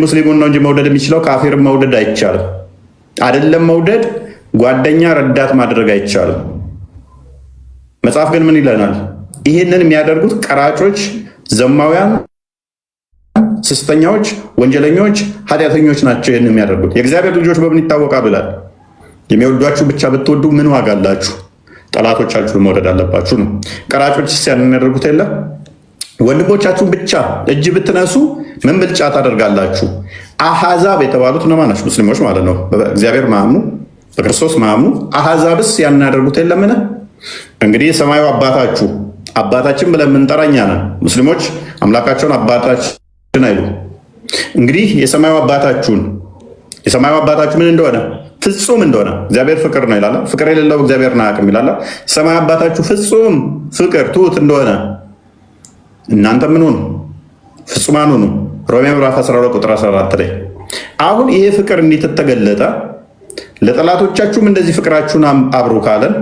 ሙስሊሙን ነው እንጂ መውደድ የሚችለው ካፊርን መውደድ አይቻልም። አይደለም መውደድ፣ ጓደኛ ረዳት ማድረግ አይቻልም። መጽሐፍ ግን ምን ይለናል? ይህንን የሚያደርጉት ቀራጮች፣ ዘማውያን፣ ስስተኛዎች፣ ወንጀለኞች፣ ኃጢአተኞች ናቸው ይህን የሚያደርጉት። የእግዚአብሔር ልጆች በምን ይታወቃሉ ይላል? የሚወዷችሁ ብቻ ብትወዱ ምን ዋጋ አላችሁ? ጠላቶቻችሁን መውደድ አለባችሁ ነው። ቀራጮች ያንን የሚያደርጉት የለ? ወንድሞቻችሁን ብቻ እጅ ብትነሱ ምን ብልጫ ታደርጋላችሁ? አሕዛብ የተባሉት እነማን ናቸው? ሙስሊሞች ማለት ነው። በእግዚአብሔር ማምኑ፣ በክርስቶስ ማምኑ አሕዛብስ ያንን ያደርጉት የለምን? እንግዲህ የሰማዩ አባታችን ብለን የምንጠራ እኛ ነን። ሙስሊሞች አምላካቸውን አባታችን አይሉ። እንግዲህ የሰማዩ አባታችሁ ምን እንደሆነ ፍጹም እንደሆነ እግዚአብሔር ፍቅር ነው ይላል። ፍቅር የሌለው እግዚአብሔርን አያውቅም ይላል። የሰማዩ አባታችሁ ፍጹም ፍቅር ትሁት እንደሆነ እናንተ ምን ሆኑ? ፍጹማን ሆኑ። ሮሜ ምዕራፍ 12 ቁጥር 14 ላይ አሁን ይሄ ፍቅር እንዴት ተገለጠ? ለጠላቶቻችሁም እንደዚህ ፍቅራችሁን አብሩ ካለን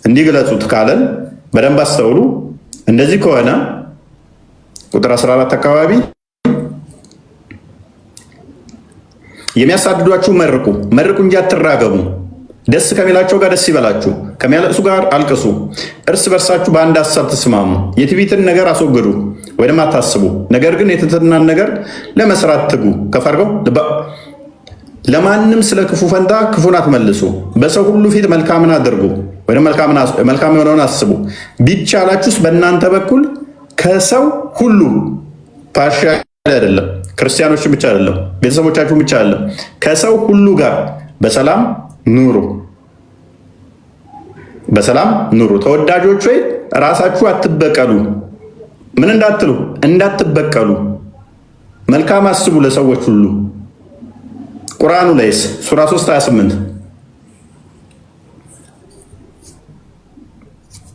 እንዲገለጹት ካለን በደንብ አስተውሉ። እንደዚህ ከሆነ ቁጥር 14 አካባቢ የሚያሳድዷችሁ መርቁ፣ መርቁ እንጂ አትራገሙ። ደስ ከሚላቸው ጋር ደስ ይበላችሁ፣ ከሚያለቅሱ ጋር አልቅሱ። እርስ በርሳችሁ በአንድ ሀሳብ ተስማሙ። የትዕቢትን ነገር አስወግዱ ወይም አታስቡ፣ ነገር ግን የትሕትናን ነገር ለመስራት ትጉ። ከፍ አድርገው ለማንም ስለ ክፉ ፈንታ ክፉን አትመልሱ። በሰው ሁሉ ፊት መልካምን አድርጉ ወይም መልካም የሆነውን አስቡ። ቢቻላችሁስ በእናንተ በኩል ከሰው ሁሉ ፓርሻል አይደለም፣ ክርስቲያኖችን ብቻ አይደለም፣ ቤተሰቦቻችሁን ብቻ አይደለም፣ ከሰው ሁሉ ጋር በሰላም ኑሩ፣ በሰላም ኑሩ። ተወዳጆች ሆይ ራሳችሁ አትበቀሉ። ምን እንዳትሉ? እንዳትበቀሉ። መልካም አስቡ ለሰዎች ሁሉ። ቁርአኑ ላይስ ሱራ 3:28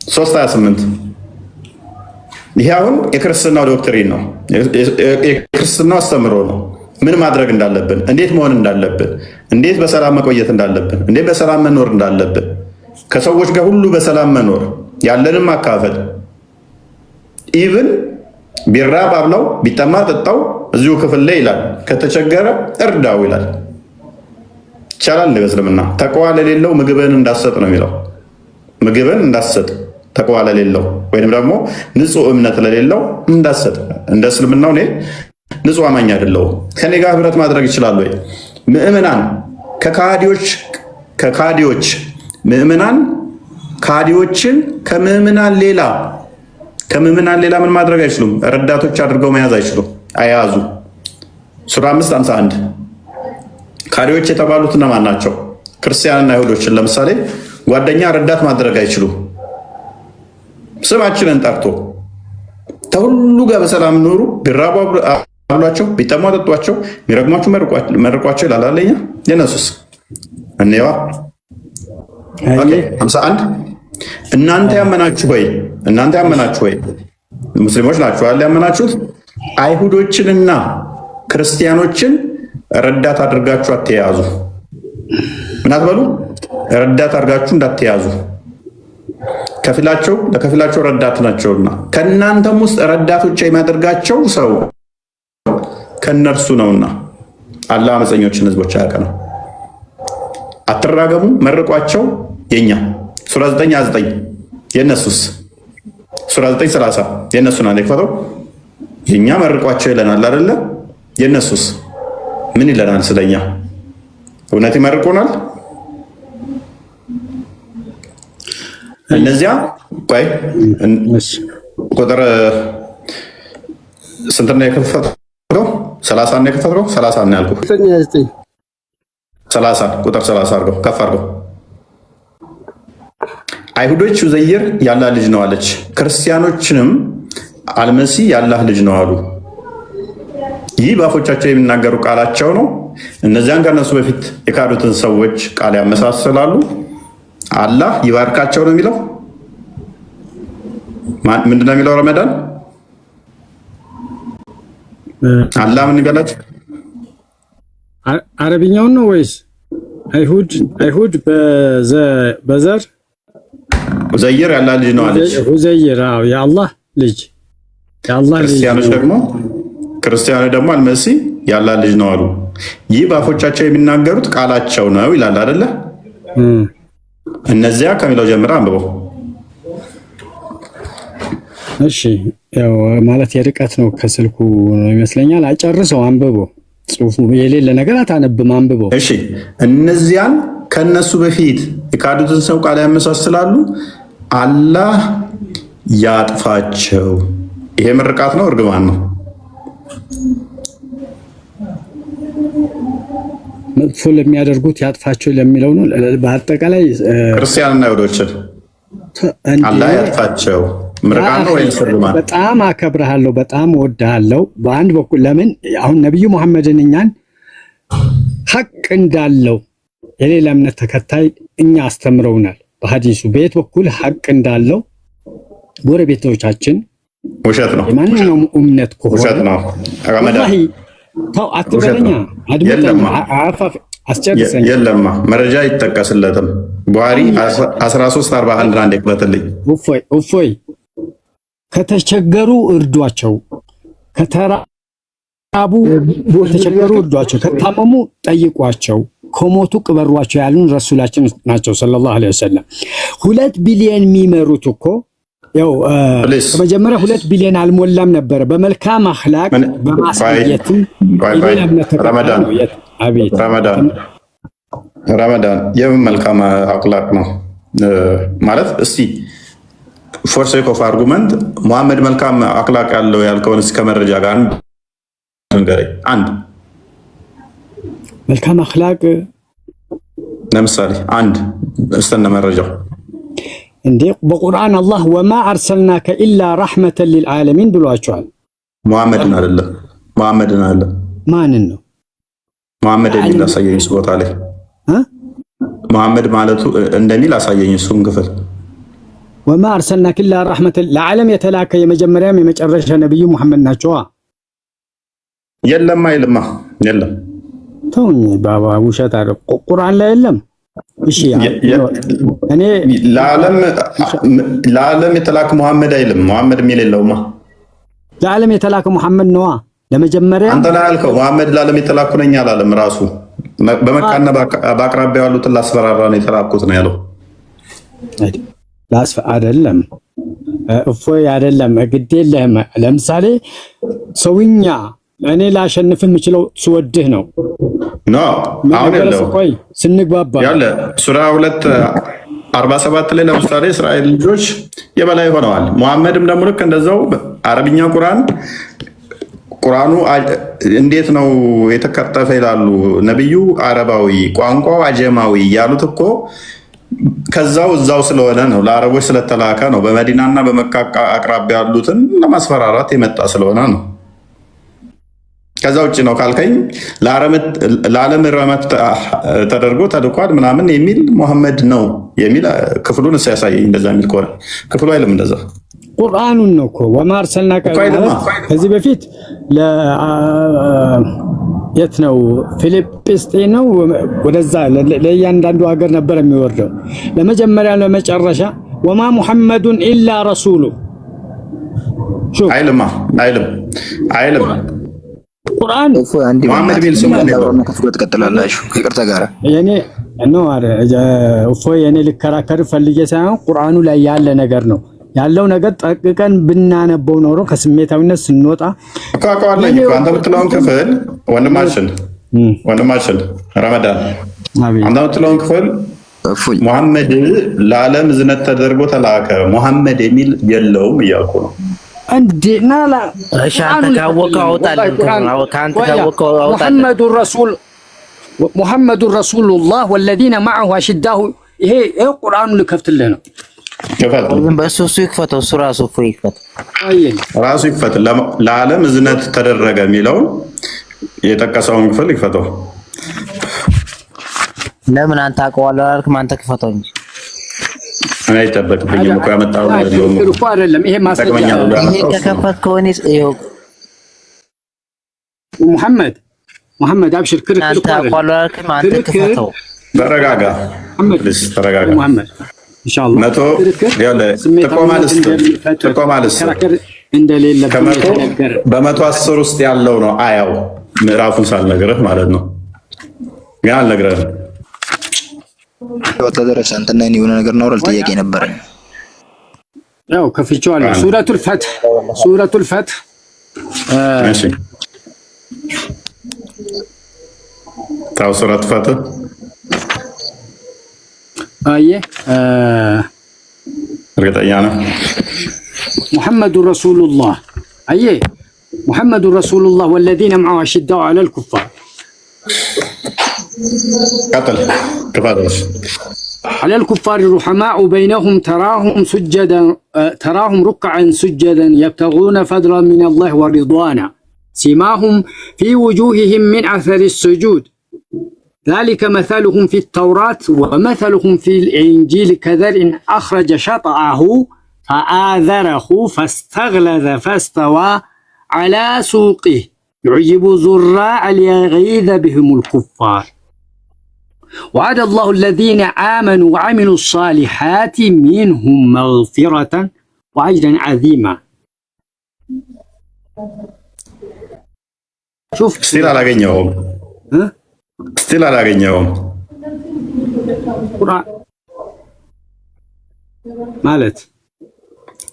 3:28 ይሄ አሁን የክርስትናው ዶክትሪን ነው፣ የክርስትናው አስተምሮ ነው። ምን ማድረግ እንዳለብን፣ እንዴት መሆን እንዳለብን፣ እንዴት በሰላም መቆየት እንዳለብን፣ እንዴት በሰላም መኖር እንዳለብን፣ ከሰዎች ጋር ሁሉ በሰላም መኖር፣ ያለንም ማካፈል፣ ኢቭን ቢራብ አብላው፣ ቢጠማ ጠጣው፣ እዚሁ ክፍል ላይ ይላል። ከተቸገረ እርዳው ይላል። ይቻላል እንደ እስልምና። ተቅዋ ለሌለው ምግብን እንዳሰጥ ነው የሚለው። ምግብን እንዳሰጥ ተቅዋ ለሌለው ወይም ደግሞ ንጹህ እምነት ለሌለው እንዳሰጥ። እንደ እስልምናው እኔ ንጹህ አማኝ አይደለሁም። ከኔ ጋር ህብረት ማድረግ ይችላሉ ወይ? ምእመናን ከካዲዎች ምእመናን ካዲዎችን ከምእመናን ሌላ ምን ማድረግ አይችሉም? ረዳቶች አድርገው መያዝ አይችሉም፣ አያዙ። ሱራ 5:51 ካዲዎች የተባሉት እነማን ናቸው? ክርስቲያንና አይሁዶችን ለምሳሌ ጓደኛ ረዳት ማድረግ አይችሉም። ስማችንን ጠርቶ ከሁሉ ጋር በሰላም ኑሩ፣ ቢራቡ አብሏቸው፣ ቢጠሙ አጠጧቸው፣ ቢረግሟችሁ መርቋቸው ይላል አለኛ። የነሱስ እኔዋ 51 እናንተ ያመናችሁ ሆይ ሙስሊሞች ናችሁ አለ ያመናችሁት፣ አይሁዶችንና ክርስቲያኖችን ረዳት አድርጋችሁ አትያዙ። ምን አትበሉ? ረዳት አድርጋችሁ እንዳትያዙ። ለከፊላቸው ረዳት ናቸውና ከእናንተም ውስጥ ረዳቶች የሚያደርጋቸው ሰው ከእነርሱ ነውና አላህ አመፀኞችን ህዝቦች አያውቅም። አትራገሙ፣ መርቋቸው። የኛ ሱራ 9:9 የነሱስ ሱራ 9:30 የነሱን አለ ይፈተው። የኛ መርቋቸው ይለናል አይደለ? የነሱስ ምን ይለናል ስለኛ? እውነት ይመርቁናል? እነዚያ ቆይ ቁጥር ስንት ነው የከፈተው? 30 ነው የከፈተው። 30 ነው ያልኩህ። 30 ቁጥር 30 አድርገው፣ ከፍ አድርገው። አይሁዶች ዑዘይር የአላህ ልጅ ነው አለች፣ ክርስቲያኖችንም አልመሲህ የአላህ ልጅ ነው አሉ። ይህ በአፎቻቸው የሚናገሩ ቃላቸው ነው። እነዚያን ከነሱ በፊት የካዱትን ሰዎች ቃል ያመሳስላሉ። አላህ ይባርካቸው ነው የሚለው። ምንድን ነው የሚለው? ረመዳን አላህ ምን ይበላቸው? አረብኛውን ነው ወይስ አይሁድ በዘር ዑዘይር የአላህ ልጅ ነው አለች። ዑዘይር የአላህ ልጅ፣ ክርስቲያኖች ደግሞ አልመሲህ የአላህ ልጅ ነው አሉ። ይህ በአፎቻቸው የሚናገሩት ቃላቸው ነው ይላል አይደለ? እነዚያ ከሚለው ጀምረ አንብበው። እሺ፣ ያው ማለት የርቀት ነው ከስልኩ ነው ይመስለኛል። አጨርሰው አንብበው። ጽሁፉ የሌለ ነገር አታነብም፣ አንብበው። እሺ፣ እነዚያን ከነሱ በፊት የካዱትን ሰው ቃል ያመሳስላሉ፣ አላህ ያጥፋቸው። ይሄ ምርቃት ነው እርግማን ነው? መጥፎ ለሚያደርጉት ያጥፋቸው ለሚለው ነው። በአጠቃላይ ክርስቲያንና አይሁዶችን አላህ ያጥፋቸው ምርቃት ነው ወይስ እርግማን? በጣም አከብርሃለሁ፣ በጣም ወድሃለሁ። በአንድ በኩል ለምን አሁን ነብዩ መሐመድን እኛን ሐቅ እንዳለው የሌላ እምነት ተከታይ እኛ አስተምረውናል። በሐዲሱ በየት በኩል ሐቅ እንዳለው ጎረቤቶቻችን ውሸት ነው። የማንኛውም እምነት ከሆነ ውሸት ነው። ተው አትበለኛ፣ አድምጠኛ፣ አፋፍ አስጨርሰኝ። የለማ መረጃ አይጠቀስለትም። ቡሃሪ 1341 አንድ ይቅበትልኝ። እፎይ ከተቸገሩ እርዷቸው፣ ከተራቡ ከተቸገሩ እርዷቸው፣ ከታመሙ ጠይቋቸው፣ ከሞቱ ቅበሯቸው ያሉን ረሱላችን ናቸው ሰለላሁ ዐለይሂ ወሰለም። 2 ቢሊዮን የሚመሩት እኮ ያው በመጀመሪያ 2 ቢሊዮን አልሞላም ነበረ። በመልካም አኽላቅ በማሳየትም ረመዳን የምን መልካም አኽላቅ ነው ማለት? እስቲ ፎር ሴክ ኦፍ አርጉመንት ሙሐመድ መልካም አኽላቅ ያለው ያልከውን እስከ መረጃ ጋር ንገረኝ። አንድ መልካም አኽላቅ ለምሳሌ አንድ እስተነ መረጃው እንዴ በቁርአን አላህ ወማ አርሰልናከ ኢላ ረሕመተን ሊልዓለሚን ብሏቸዋል። ሙሐመድን አይደለም ማንን ነው ሙሐመድ የሚል አሳየኝ ቦታ ላይ ሙሐመድ ማለቱ እንደሚል አሳየኝ እሱን ክፍል። ወማ አርሰልናከ ኢላ ረሕመተን ለዓለም የተላከ የመጀመሪያም የመጨረሻ ነብዩ ሙሐመድ ናቸው። የለም አይልማ የለም ተውኝ ባባ ውሸት አለ ቁርአን ላይ የለም። እሺ እኔ ለዓለም የተላከ ሙሐመድ አይልም። ሙሐመድ የሚል የለውማ። ለዓለም የተላከ ሙሐመድ ነዋ። ለመጀመሪያ አንተ ላይ ያልከው ሙሐመድ ለዓለም የተላኩ ነኝ አላለም። ራሱ በመካና በአቅራቢያው ያሉትን ላስፈራራ ነው የተላኩት ነው ያለው። አይደለም እፎይ አይደለም ግድ የለህም። ለምሳሌ ሰውኛ እኔ ላሸንፍ የምችለው ስወድህ ነው አሁን ያለው ቆይ ስንግባባ ያለ ሱራ 2:47 ላይ ለምሳሌ እስራኤል ልጆች የበላይ ሆነዋል። ሙሐመድም ደግሞ ልክ እንደዛው አረብኛ ቁርአኑ እንዴት ነው የተከተፈ ይላሉ ነብዩ። አረባዊ ቋንቋው አጀማዊ ያሉት እኮ እዛው ስለሆነ ነው፣ ለአረቦች ስለተላከ ነው። በመዲናና በመካ አቅራቢያ ያሉትን ለማስፈራራት የመጣ ስለሆነ ነው። ከዛ ውጭ ነው ካልከኝ ለዓለም ረመት ተደርጎ ተልኳል ምናምን የሚል ሙሐመድ ነው የሚል ክፍሉን ሲያሳየኝ እንደዛ የሚል ከሆነ ክፍሉ አይልም እንደዛ። ቁርአኑን ነው እኮ ወማ አርሰልናከ ከዚህ በፊት የት ነው ፊልጵስጤን ነው ወደዛ ለእያንዳንዱ ሀገር ነበር የሚወርደው። ለመጀመሪያ ለመጨረሻ ወማ ሙሐመዱን ኢላ ረሱሉ አይልም ቁርአን ሙሐመድ ቢል ስሙ ነው ከፍሎ ተቀጥላላችሁ ከይቅርታ ጋር የኔ ነው እፎይ የኔ ልከራከር ፈልጌ ሳይሆን ቁርአኑ ላይ ያለ ነገር ነው ያለው ነገር ጠቅቀን ብናነበው ኖሮ ከስሜታዊነት ስንወጣ ካቃዋለኝ አንተ ብትለውን ክፍል ወንድማችን ረመዳን አንተ ብትለውን ክፍል ሙሐመድ ለዓለም ዝነት ተደርጎ ተላከ ሙሐመድ የሚል የለውም እያልኩ ነው። እንዴናላ አንተ ካወቀው አውጣልኝ ካንተ ካወቀው አውጣልኝ። ሙሐመዱ ረሱሉላህ ወለዚነ መዐሁ አሽዳሁ ይሄ ቁርአኑ ልከፍትልህ ነው። በሱ ይክፈተው እሱ ራሱ ይክፈት ለዓለም ዝነት ተደረገ የሚለውን የጠቀሰውን ክፍል ይክፈተው። ለምን አንተ አውቀዋለሁ አላልክም? አንተ ክፈተው እንጂ እኔ አይጠበቅብኝም እኮ ያመጣው ነው እኮ አይደለም። ይሄ ማስረጃ ይሄ ከከፈት ከሆነ ሙሐመድ አብሽር ክርክር አንተ አውቀዋለሁ አላልክም? አንተ ክፈተው። ተረጋጋ ሙሐመድ ኢንሻአላህ መቶ ያለ ተቆማለስ እንደሌለ በ110 ውስጥ ያለው ነው አያው ምዕራፉን ሳልነግርህ ማለት ነው። ያ አልነግርህ ወጣደረስ አንተና እኔ የሆነ ነገር ነው ጥያቄ ነበር። ያው ከፍቼዋለሁ። ሱረቱል ፈትህ እሺ ታው ሱረቱል ፈትህ እርግጠኛ ነው محمد رسول الله محمد رسول الله والذين معه أشداء على الكفار قتل كفارش على الكفار رحماء بينهم تراهم ركعا سجدا يبتغون فضلا من الله ورضوانا سيماهم في وجوههم من أثر السجود ذلك مثلهم في التوراة ومثلهم في الإنجيل كزرع أخرج شطأه فآذره فاستغلظ فاستوى على سوقه يعجب الزراع ليغيظ بهم الكفار وعد الله الذين آمنوا وعملوا الصالحات منهم مغفرة وأجرا عظيما. شوف ستيل على جنيهم ستيل على جنيهم قرآن مالت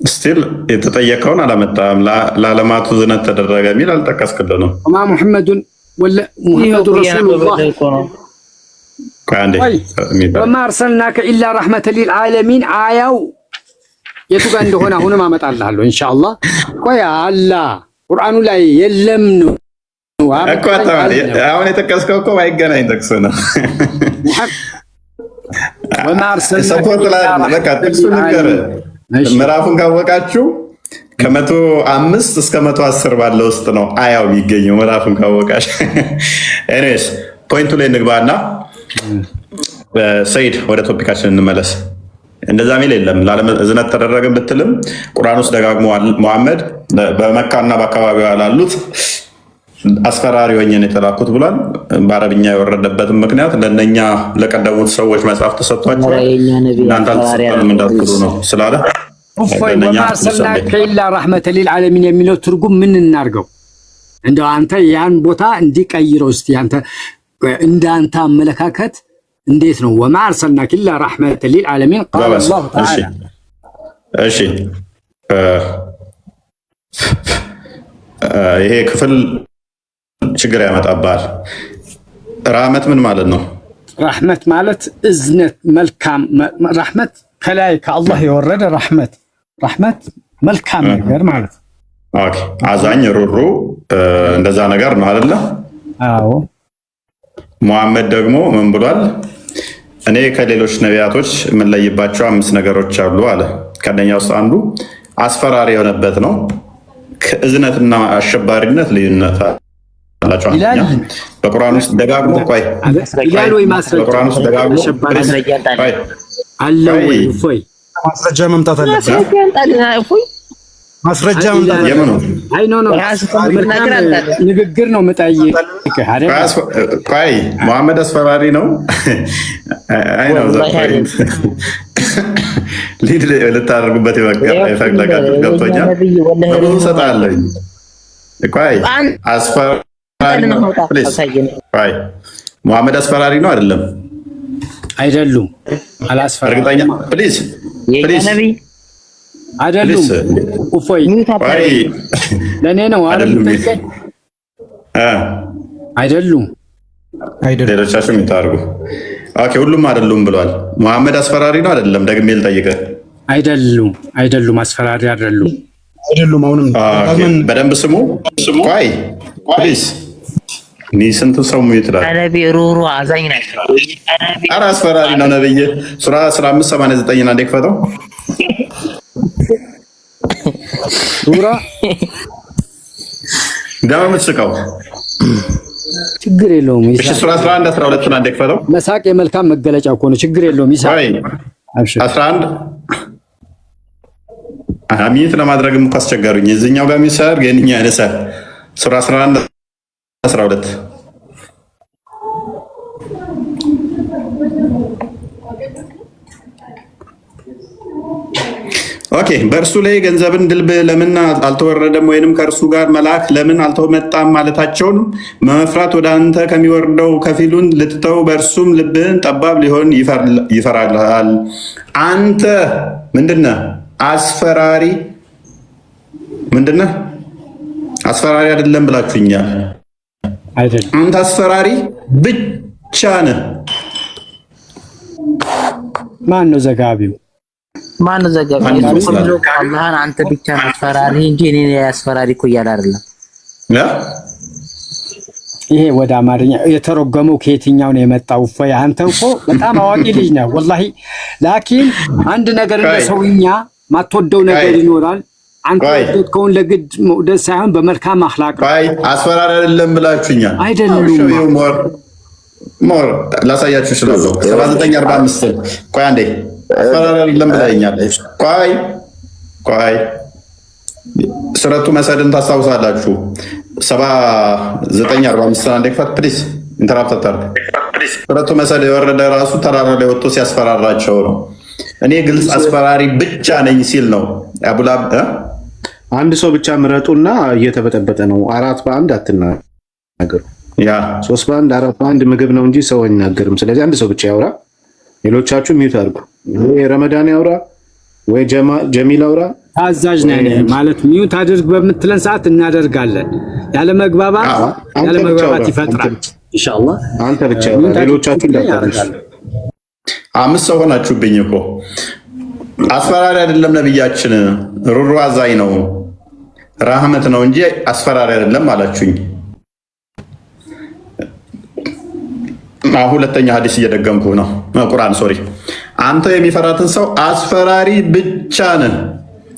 ستيل يتطيقون على متام لا تزنت تدرج ميل التكسكدنا وما محمد ولا محمد رسول الله وما أرسلناك إلا رحمة للعالمين آيو يتوقع عنده هنا ما متعلق له إن شاء الله ويا الله قرآن لا يلمنو أكو أنا يتكسكو كم أيجنا يتكسونا وما أرسلناك ምዕራፉን ካወቃችሁ ከመቶ 5 እስከ 110 ባለው ውስጥ ነው አያው የሚገኘው። ምዕራፉን ካወቃሽ ኤኒዌይስ ፖይንቱ ላይ እንግባና ሰይድ ወደ ቶፒካችን እንመለስ። እንደዛ ሚል የለም እዝነት ተደረገ ብትልም ቁርአን ውስጥ ደጋግሞ መሐመድ በመካና በአካባቢው ያሉት አስፈራሪ ሆኜን የተላኩት ብሏል። በአረብኛ የወረደበትን ምክንያት ለእነኛ ለቀደሙት ሰዎች መጽሐፍ ተሰጥቷቸው እናንተ አልተሰጠንም እንዳትሉ ነው ስላለ ወማ አርሰልናከ ኢላ ረሕመተን ሊልዓለሚን የሚለው ትርጉም ምን እናርገው? እንደው አንተ ያን ቦታ እንዲቀይረው እስቲ አንተ እንዳንተ አመለካከት እንዴት ነው? ወማ አርሰልናከ ኢላ ረሕመተን ሊልዓለሚን ቃለ አላሁ ተዓላ። እሺ ይሄ ክፍል ችግር ያመጣባል። ራህመት ምን ማለት ነው? ረሕመት ማለት እዝነት፣ መልካም ረሕመት ከላይ ከአላህ የወረደ ረሕመት መልካም ነገር ማለት ነው። ኦኬ አዛኝ፣ ሩሩ እንደዛ ነገር ነው አይደለ? አዎ። ሙሐመድ ደግሞ ምን ብሏል? እኔ ከሌሎች ነቢያቶች የምንለይባቸው 5 ነገሮች አሉ አለ። ከነኛ ውስጥ አንዱ አስፈራሪ የሆነበት ነው። ከእዝነትና አሸባሪነት ልዩነት አላቸው። በቁርአን ውስጥ ደጋግሞ ይላል ወይ ማስረጃ አለው ወይ? እፎይ ማስረጃ መምጣት አለበት። ማስረጃ መምጣት አይ ኖ ንግግር ነው የምጠይቅህ አይደል? ቆይ መሐመድ አስፈራሪ ነው። አይ ነው ሊድ ልታደርጉበት የፈለጋችሁ ገብቶኛል። ብዙ ሰጣለኝ። ቆይ አስፈራሪ ነው ፕሊዝ። ቆይ መሐመድ አስፈራሪ ነው አይደለም? አይደሉም። አላስፈራሪ እርግጠኛ ፕሊዝ ፕሊዝ አይደሉም። እፎይ ለኔ ነው አይደሉም። አይደሉም ሌሎቻችሁ የምታደርጉ ኦኬ። ሁሉም አይደሉም ብሏል። መሐመድ አስፈራሪ ነው አይደለም? ደግሜ ልጠይቅህ። አይደሉም አስፈራሪ አይደሉም። አሁንም በደንብ ስሙ። ቆይ ፕሊዝ ስንቱ ሰው ሙይት ይላል። ነብይ ሩሩ አዛኝ ናቸው። ኧረ አስፈራሪ ነው ነብይ። ሱራ 1589 አንዴ ክፈተው። ሱራ ደም የምትስቀው ችግር የለውም። እሺ ሱራ 11 12 አንዴ ክፈተው። መሳቅ የመልካም መገለጫ እኮ ነው። ችግር የለውም። ይሳቅ 11 አሚት ለማድረግም እኮ አስቸጋሩኝ። እዚህኛው ጋር የሚሰር የእኛ ያነሳል። ሱራ 11 12 ኦኬ። በእርሱ ላይ ገንዘብን ድልብ ለምን አልተወረደም ወይንም ከእርሱ ጋር መልአክ ለምን አልተመጣም ማለታቸውን መፍራት ወደ አንተ ከሚወርደው ከፊሉን ልትተው በእርሱም ልብህን ጠባብ ሊሆን ይፈራልሃል። አንተ ምንድነህ? አስፈራሪ ምንድነህ? አስፈራሪ አይደለም ብላችሁኛል። አንተ አስፈራሪ ብቻ ነህ። ማን ነው ዘጋቢው? ማን ዘጋቢው? አላህን አንተ ብቻ ነህ አስፈራሪ እንጂ እኔ አስፈራሪ እኮ እያለ አይደለም። ይሄ ወደ አማርኛ የተረጎመው ከየትኛው ነው የመጣው? እፎይ አንተ እኮ በጣም አዋቂ ልጅ ነህ ወላሂ። ላኪን አንድ ነገር እንደ ሰውኛ ማትወደው ነገር ይኖራል። አንተ ወደድከውን ለግድ መውደድ ሳይሆን በመልካም አኽላቅ አስፈራሪ አይደለም ብላችሁኛል። አይደሉም ሞር ላሳያችሁ እችላለሁ። 7945 ቆይ አንዴ አስፈራሪ አይደለም ብላኛል። ቆይ ሱረቱ መሰድን ታስታውሳላችሁ? 7945 አንዴ ክፈት ፕሊዝ። ኢንተራፕት አታርግ። ሱረቱ መሰድ የወረደ ራሱ ተራራ ላይ ወጥቶ ሲያስፈራራቸው ነው። እኔ ግልጽ አስፈራሪ ብቻ ነኝ ሲል ነው አቡላብ። አንድ ሰው ብቻ ምረጡና እየተበጠበጠ ነው። 4 በ1 አትናገሩ። ያ 3 በ1 4 በ1 ምግብ ነው እንጂ ሰው አይናገርም። ስለዚህ አንድ ሰው ብቻ ያውራ። ሌሎቻችሁ ሚውት አድርጉ። ወይ ረመዳን ያውራ ወይ ጀሚል አውራ። ታዛዥ ነን ማለት ሚውት አድርግ በምትለን ሰዓት እናደርጋለን። ያለ መግባባት ይፈጥራል። ኢንሻአላህ አንተ ብቻ ሌሎቻችሁ እንዳታረጉ። 5 ሰው ሆናችሁብኝ እኮ። አስፈራሪ አይደለም ነብያችን፣ ሩሩ አዛኝ ነው፣ ራህመት ነው እንጂ አስፈራሪ አይደለም አላችሁኝ። ሁለተኛ ሐዲስ እየደገምኩ ነው። ቁርአን ሶሪ። አንተ የሚፈራትን ሰው አስፈራሪ ብቻ ነህ።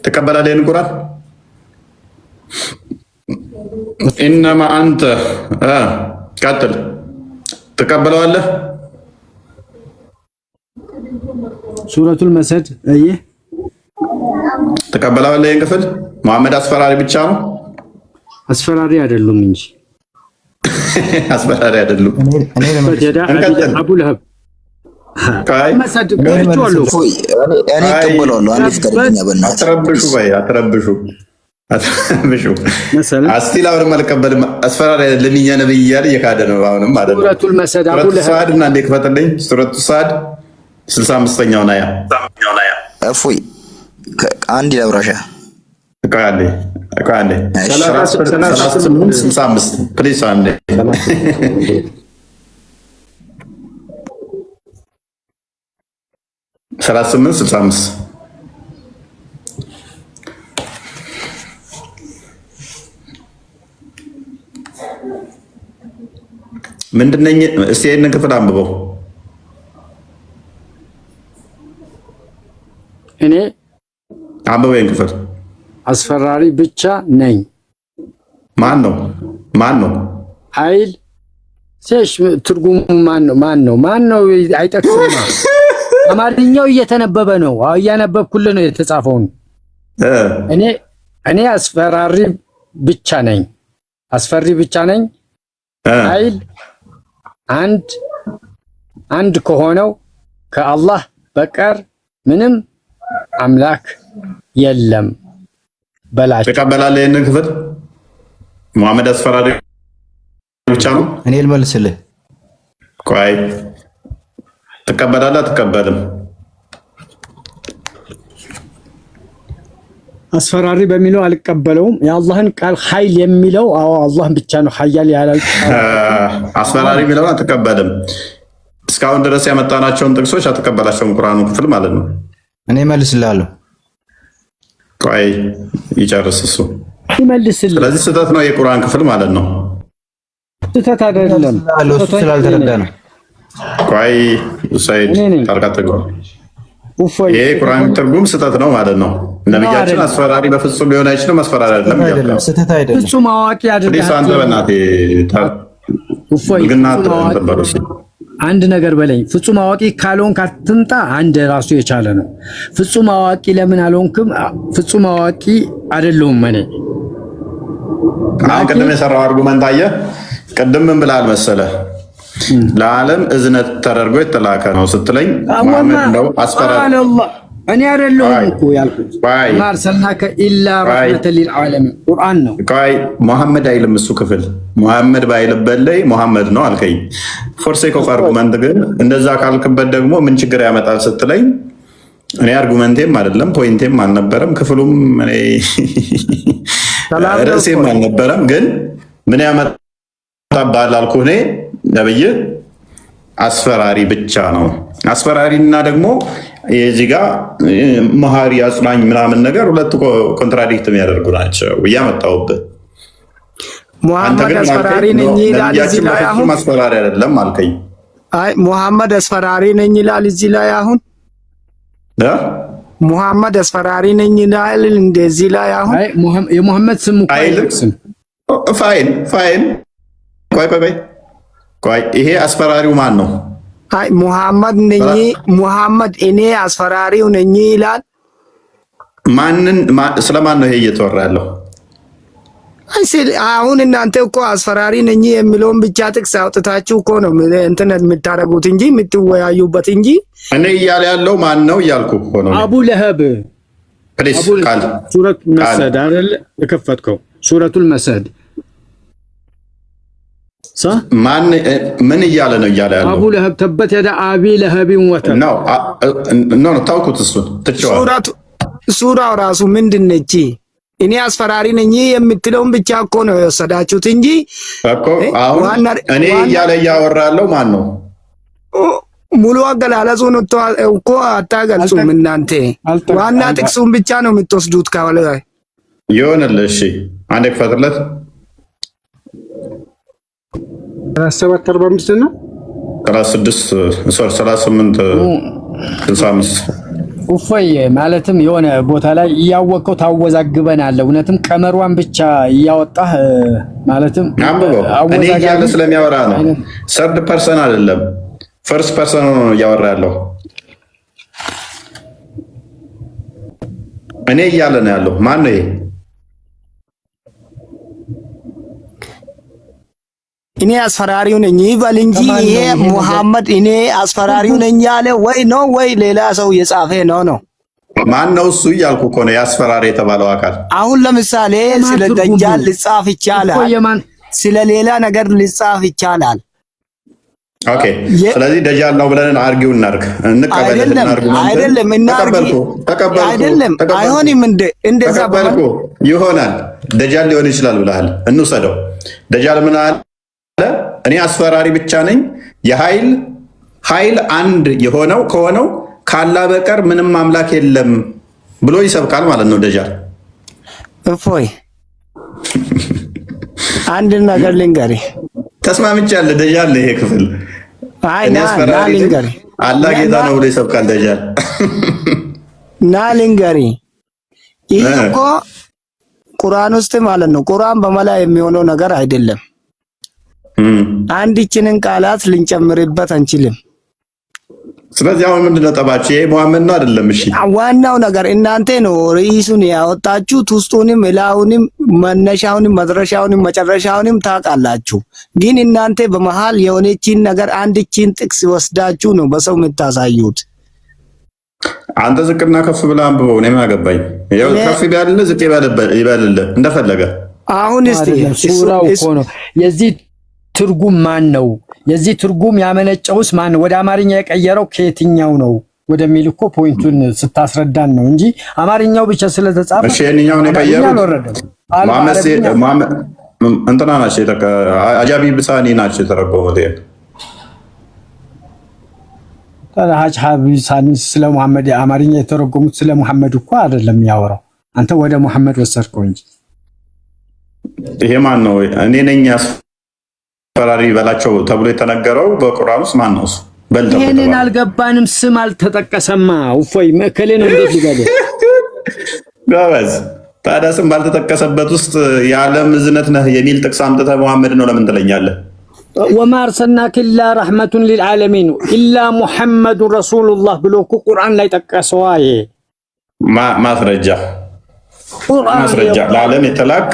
ተቀበላለህ? ይሄን ቁርአን ኢነማ አንተ ቀጥል። ተቀበለዋለህ? ሱረቱል መሰድ አየ ተቀበለዋለህ? ይሄን ክፍል መሐመድ አስፈራሪ ብቻ ነው? አስፈራሪ አይደሉም እንጂ አስፈራሪ አይደሉም። አቡ ለሀብ አስቲል አሁንም አልቀበልም። አስፈራሪ አይደለም እኛ ነብይ እያለ እየካደ ነው። አሁንም አይደለም። ሱረቱል መሰድ አቡ ለሀብ ሳድ እና እንደ ክፈትልኝ ሱረቱ ሳድ 65ኛው ናያ እፎይ አንድ ለብራሻ ቃሌ 3865 ፕሊስ አንዴ 3865 ምንድነኝ? እስቲ ይሄንን ክፍል አንብበው። እኔ አንብበው ይሄን ክፍል። አስፈራሪ ብቻ ነኝ። ማን ነው? ኃይል ሴሽ ትርጉሙ ማን ነው? አይጠቅስም። አማርኛው እየተነበበ ነው። እያነበብኩልህ ነው የተጻፈውን። እኔ አስፈራሪ ብቻ ነኝ። አስፈሪ ብቻ ነኝ። ኃይል አንድ ከሆነው ከአላህ በቀር ምንም አምላክ የለም በላቸው። ተቀበላለህ? ይሄንን ክፍል መሐመድ አስፈራሪ ብቻ ነው? እኔ ልመልስልህ። ቆይ ትቀበላለህ? አትቀበልም? አስፈራሪ በሚለው አልቀበለውም። የአላህን ቃል ኃይል የሚለው አላህን ብቻ ነው ኃያል ያላል። አስፈራሪ የሚለውን አትቀበልም። እስካሁን ድረስ ያመጣናቸውን ጥቅሶች አትቀበላቸውም። ቁርአኑ ክፍል ማለት ነው። እኔ መልስልሃለሁ። ቆይ ይጨርስ እሱ ይመልስልህ። ስለዚህ ስህተት ነው የቁርአን ክፍል ማለት ነው። ስህተት አይደለም። እሱ ስላልተረዳ ነው። ቆይ ሰይድ ታርቃጥቁ ይሄ ቁርአን ትርጉም ስህተት ነው ማለት ነው። ነብያችን አስፈራሪ በፍጹም ሊሆን አይችልም። አስፈራሪ አይደለም። ስህተት አይደለም። ፍጹም አዋቂ አይደለም። አንተ በእናትህ አንድ ነገር በለኝ። ፍጹም አዋቂ ካልሆንክ አትምጣ። አንድ ራሱ የቻለ ነው። ፍጹም አዋቂ ለምን አልሆንክም? ፍጹም አዋቂ አይደለሁም እኔ። አሁን ቅድም የሰራው አርጉመንት አየህ። ቅድም ምን ብለሃል መሰለህ? ለዓለም እዝነት ተደርጎ የተላከ ነው ስትለኝ መሐመድ ነው አስፈራሪ። እኔ አይደለሁም እኮ ያልኩት። ማርሰልናከ ኢላ ረሕመተን ሊልዓለሚን ቁርአን ነው። ቆይ መሐመድ አይልም እሱ ክፍል። መሐመድ ባይልበት ላይ መሐመድ ነው አልከኝ። ፎርሴክ ኦፍ አርጉመንት ግን እንደዛ ካልክበት ደግሞ ምን ችግር ያመጣል ስትለኝ እኔ አርጉመንቴም አይደለም ፖይንቴም አልነበረም ክፍሉም እኔ ርዕሴም አልነበረም። ግን ምን ያመጣብሃል አልኩህ። እኔ ነብይ አስፈራሪ ብቻ ነው። አስፈራሪና ደግሞ የዚህ ጋር መሀሪ አጽናኝ ምናምን ነገር ሁለቱ ኮንትራዲክት የሚያደርጉ ናቸው እያመጣሁብህ። ሙሐመድ አስፈራሪ ነኝ ይላል እዚህ ላይ አሁን። አስፈራሪ አይደለም አልከኝ። አይ ሙሐመድ አስፈራሪ ነኝ ይላል እዚህ ላይ አሁን። ሙሐመድ አስፈራሪ ነኝ ይላል እንደዚህ ላይ አሁን። አይ የሙሐመድ ስም እኮ አይልክስም። ፋይን ቆይ ይሄ አስፈራሪው ማን ነው? አይ ሙሐመድ ነኝ። ሙሐመድ እኔ አስፈራሪው ነኝ ይላል። ስለማን ነው ይሄ እየተወራ ያለው? አሁን እናንተ እኮ አስፈራሪ ነኝ የሚለውን ብቻ ጥቅስ አውጥታችሁ እኮ ነው እንትን የምታረጉት እንጂ የምትወያዩበት እንጂ እኔ እያለ ያለው ማን ነው እያልኩ እኮ ነው። አቡ ለሀብ ሱረቱ መሰድ አይደል የከፈትከው? ሱረቱል መሰድ ማን ምን እያለ ነው እያለ ያለው? አቡ ለሀብ ተበት የዳ አቢ ለሀብን ወተብ ነው ታውቁት። እሱን ትጨዋለህ። ሱራው ራሱ ምንድን ነች? እኔ አስፈራሪ ነኝ የምትለውን ብቻ እኮ ነው የወሰዳችሁት እንጂ እኮ አሁን እኔ እያለ እያወራ ያለው ማን ነው? ሙሉ አገላለጹን እኮ አታገልጹም እናንተ። ዋና ጥቅሱን ብቻ ነው የምትወስዱት። ካለ ይሆንልህ። እሺ አንዴ ክፈትለት። 3745 ነው 38 65 ኡፈይ ማለትም የሆነ ቦታ ላይ እያወቀው ታወዛግበናል። እውነትም ቀመሯን ብቻ እያወጣህ ማለትም እኔ እያለ ስለሚያወራ ነው። ሰርድ ፐርሰን አይደለም ፈርስት ፐርሰን ነው እያወራ ያለው። እኔ እያለ ነው ያለው። ማን ነው ይሄ? እኔ አስፈራሪው ነኝ ይበል እንጂ ይሄ ሙሐመድ እኔ አስፈራሪው ነኝ ያለ ወይ ነው ወይ ሌላ ሰው የጻፈ ነው? ማን ነው እሱ እያልኩ እኮ ነው። ያስፈራሪ የተባለው አካል አሁን ለምሳሌ ስለ ደጃል ሊጻፍ ይቻላል፣ ስለ ሌላ ነገር ሊጻፍ ይቻላል። ኦኬ ስለዚህ ደጃል ነው ብለን አርጊው እናርግ እንቀበል። አይደለም አይደለም አይሆንም። እንደዛ ተቀበልኩ ይሆናል። ደጃል ሊሆን ይችላል ብለሃል። እንውሰደው። ደጃል ምን አለ? እኔ አስፈራሪ ብቻ ነኝ፣ የኃይል አንድ የሆነው ከሆነው ካላ በቀር ምንም አምላክ የለም ብሎ ይሰብካል ማለት ነው ደጃል። እፎይ አንድ ነገር ልንገርህ። ተስማምቻለሁ። ደጃል ይሄ ክፍል እኔ አስፈራሪ ልንገርህ፣ አላህ ጌታ ነው ብሎ ይሰብካል ደጃል። ልንገርህ ይሄ እኮ ቁርአን ውስጥ ማለት ነው። ቁርአን በመላ የሚሆነው ነገር አይደለም። አንድችንን ቃላት ልንጨምርበት አንችልም። ስለዚህ አሁን ምንድነው ጠባችሁ? ይሄ ሙሐመድ ነው አይደለም? እሺ ዋናው ነገር እናንተ ነው ርዕሱን ያወጣችሁት። ውስጡንም እላውንም መነሻውንም መድረሻውንም መጨረሻውንም ታውቃላችሁ። ግን እናንተ በመሃል የሆነችን ነገር አንድችን ጥቅስ ወስዳችሁ ነው በሰው የምታሳዩት። አንተ ዝቅና ከፍ ብለህ አንብበው። እኔ ምን አገባኝ? ያው ከፍ ይበልልህ ዝቅ ይበልልህ እንደፈለገ። አሁን እስቲ ሱራው እኮ ነው የዚህ ትርጉም ማን ነው? የዚህ ትርጉም ያመነጨውስ ማን? ወደ አማርኛ የቀየረው ከየትኛው ነው ወደሚል እኮ ፖይንቱን ስታስረዳን ነው እንጂ አማርኛው ብቻ ስለተጻፈ እሺ የኛው ነው የቀየሩት። መሐመድ እንትና ናቸው አጃቢ ብሳኒ ናቸው የተረጎሙት። ታዲያ ሀቢሳኒ ስለ መሐመድ አማርኛ የተረጎሙት ስለ መሐመድ እኮ አይደለም ያወራው። አንተ ወደ መሐመድ ወሰድከው እንጂ ይሄ ማን ነው? እኔ ነኝ ፈራሪ በላቸው ተብሎ የተነገረው በቁርአን ውስጥ ማን ነው እሱ? ይሄንን አልገባንም። ስም አልተጠቀሰማ። እፎይ መከሌ ነው እንዴት ይገባል? ጋባዝ ታዲያ ስም ባልተጠቀሰበት ውስጥ የዓለም እዝነት ነህ የሚል ጥቅስ አምጥተህ መሐመድ ነው ለምን ትለኛለህ? ወማ አርሰልናከ ኢላ ረሕመቱን ሊልዓለሚን ኢላ ሙሐመዱን ረሱሉላህ ብሎ እኮ ቁርአን ላይ ጠቀሰዋ። ይሄ ማስረጃ ለዓለም የተላክ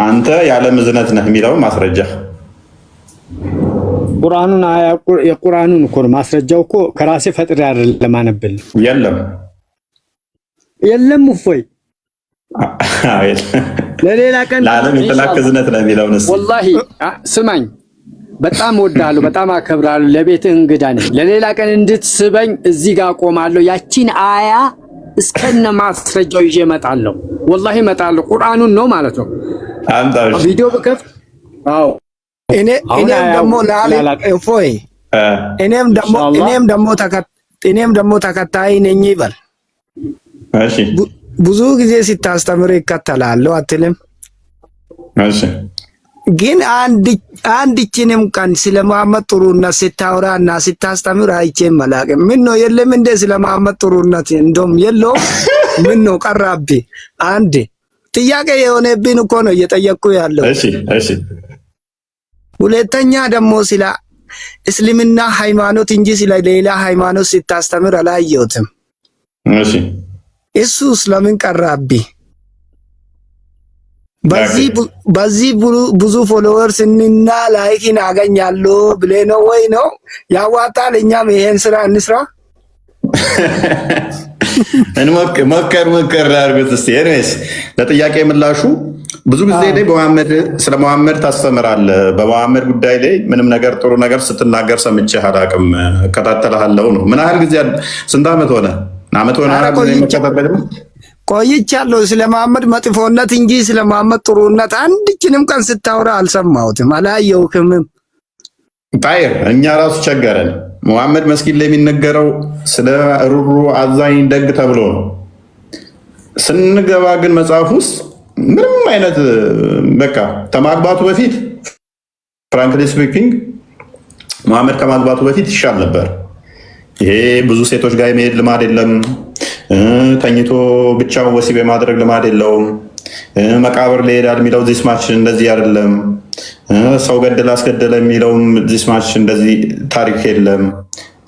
አንተ የዓለም እዝነት ነህ የሚለው ማስረጃ ቁርአኑን የቁርአኑን እኮ ማስረጃው እኮ ከራሴ ፈጥሬ አይደለም አነብል። የለም እፎይ ለሌላ ቀን ለዓለም የተላከ እዝነት ነው የሚለውንስ ወላሂ ስማኝ፣ በጣም ወዳለሁ፣ በጣም አከብራለሁ። ለቤትህ እንግዳ ነኝ። ለሌላ ቀን እንድትስበኝ እዚህ ጋር ቆማለሁ። ያቺን አያ እስከነ ማስረጃው ይዤ እመጣለሁ። ወላሂ እመጣለሁ። ቁርአኑን ነው ማለት ነው። አንታው ቪዲዮ በከፍ አዎ እኔም ደግሞ ተከታይ ነኝ ይበል። እሺ ብዙ ጊዜ ሲታስተምር ይከተላለሁ አትልም? እሺ ግን አንድችንም ቀን ስለ መሐመድ ጥሩነት ስታወራና ስታስተምር አይቼም አላውቅም። ምን ነው የለም እንደ ስለ መሐመድ ጥሩነት እንደውም የለው ምን ነው ቀራብኝ? አንድ ጥያቄ የሆነብኝ እኮ ነው እየጠየቅኩ ያለው። እሺ ሁለተኛ ደግሞ ስለ እስልምና ሃይማኖት እንጂ ስለ ሌላ ሃይማኖት ስታስተምር አላየሁትም። እሺ እሱስ ለምን ቀራብኝ? በዚህ ብዙ ፎሎወርስ እና ላይክን አገኛለሁ ብለህ ነው ወይ ነው ያዋጣል? እኛም ይሄን ስራ እንስራ። ሞከር አድርጉት እስቲ። ኤኒዌይስ ለጥያቄ ምላሹ ብዙ ጊዜ ላይ ስለ መሐመድ ታስተምራለህ። በመሐመድ ጉዳይ ላይ ምንም ነገር ጥሩ ነገር ስትናገር ሰምቼህ አላውቅም። እከታተልሃለሁ ነው። ምን ያህል ጊዜ ስንት ዓመት ሆነ? ቆይቻለሁ። ስለ መሐመድ መጥፎነት እንጂ ስለ መሐመድ ጥሩነት አንድችንም ቀን ስታወራ አልሰማሁትም፣ አላየሁህም። ጣይር እኛ ራሱ ቸገረን። መሐመድ መስጊድ ላይ የሚነገረው ስለ ሩሩ አዛኝ ደግ ተብሎ ነው። ስንገባ ግን መጽሐፍ ውስጥ ምንም አይነት በቃ ከማግባቱ በፊት ፍራንክሊ ስፒኪንግ መሐመድ ከማግባቱ በፊት ይሻል ነበር። ይሄ ብዙ ሴቶች ጋር የመሄድ ልማድ የለም። ተኝቶ ብቻውን ወሲብ የማድረግ ልማድ የለውም። መቃብር ላይ ይሄዳል የሚለው ዚስ ማች እንደዚህ አይደለም። ሰው ገደለ አስገደለ የሚለውም ዚስ ማች እንደዚህ ታሪክ የለም።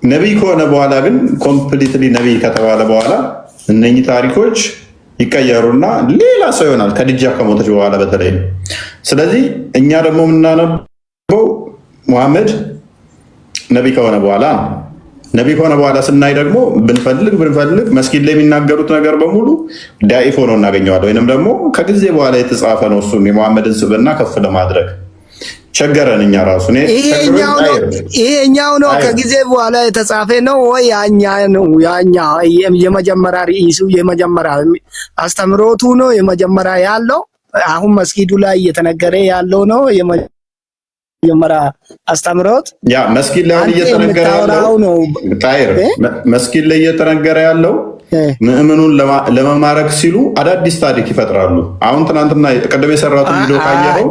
ነቢይ ከሆነ በኋላ ግን ኮምፕሊትሊ ነቢይ ከተባለ በኋላ እነኚህ ታሪኮች ይቀየሩና ሌላ ሰው ይሆናል፣ ከድጃ ከሞተች በኋላ በተለይ። ስለዚህ እኛ ደግሞ የምናነበው መሐመድ ነቢይ ከሆነ በኋላ ነው። ነቢይ ከሆነ በኋላ ስናይ ደግሞ ብንፈልግ መስጊድ ላይ የሚናገሩት ነገር በሙሉ ዳኢፍ ሆኖ እናገኘዋለን። ወይንም ደግሞ ከጊዜ በኋላ የተጻፈ ነው። እሱም የመሐመድን ስብዕና ከፍ ለማድረግ ቸገረን እኛ ራሱ። ይሄኛው ነው ከጊዜ በኋላ የተጻፈ ነው ወይ ያኛ ነው? ያኛ የመጀመሪያ ርዕሱ የመጀመሪያ አስተምሮቱ ነው የመጀመሪያ ያለው አሁን መስጊዱ ላይ እየተነገረ ያለው ነው የመጀመሪያ አስተምሮት። ያ መስጊድ ላይ እየተነገረ ያለው ነው። ጣይር መስጊድ ላይ እየተነገረ ያለው ምእመኑን ለመማረክ ሲሉ አዳዲስ ታሪክ ይፈጥራሉ። አሁን ትናንትና ቅድም የሰራሁት ቪዲዮ ካየኸው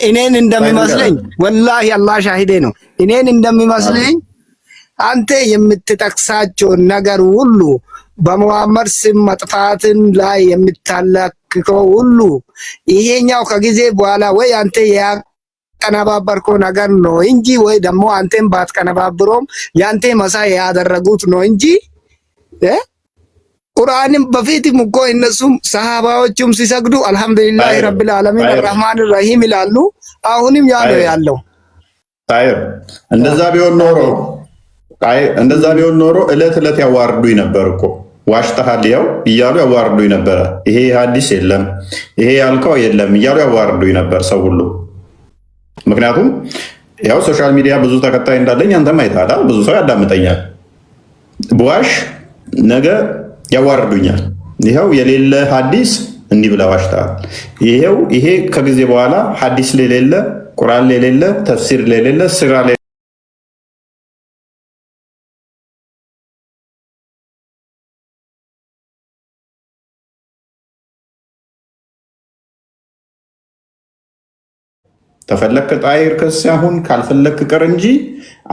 እኔን እንደሚመስለኝ ወላሂ አላህ ሻሂዴ ነው። እኔን እንደሚመስለኝ አንተ የምትጠቅሳቸው ነገር ሁሉ በመሐመድ ስም መጥፋትን ላይ የምታላክከው ሁሉ ይሄኛው ከጊዜ በኋላ ወይ አንተ ያቀነባበርከው ነገር ነው እንጂ ወይ ደግሞ አንተን ባትቀነባብሮም ያንተ መሳይ ያደረጉት ነው እንጂ ቁርአንም በፊትም እኮ እነሱም ሰሃባዎቹም ሲሰግዱ አልሐምዱሊላህ ረብል ዓለሚን አርራህማን ረሂም ይላሉ። አሁንም ያ ነው ያለው። ጣይር እንደዛ ቢሆን ኖሮ እለት ያዋርዱኝ ነበር እኮ ዋሽተሃል ያው እያሉ ያዋርዱኝ ነበረ። ይሄ ሐዲስ የለም ይሄ ያልከው የለም እያሉ ያዋርዱኝ ነበር ሰው ሁሉ። ምክንያቱም ያው ሶሻል ሚዲያ ብዙ ተከታይ እንዳለኝ አንተም አይተሃል። ብዙ ሰው ያዳምጠኛል። በዋሽ ነገ ያዋርዱኛል። ይሄው የሌለ ሐዲስ እንዲህ ብለህ ዋሽተሃል። ይሄ ከጊዜ በኋላ ሐዲስ ላይ የሌለ ቁርአን ላይ የሌለ ተፍሲር ላይ የሌለ ስራ ላይ ተፈለክ ጣይር ከስ አሁን ካልፈለክ ቅር እንጂ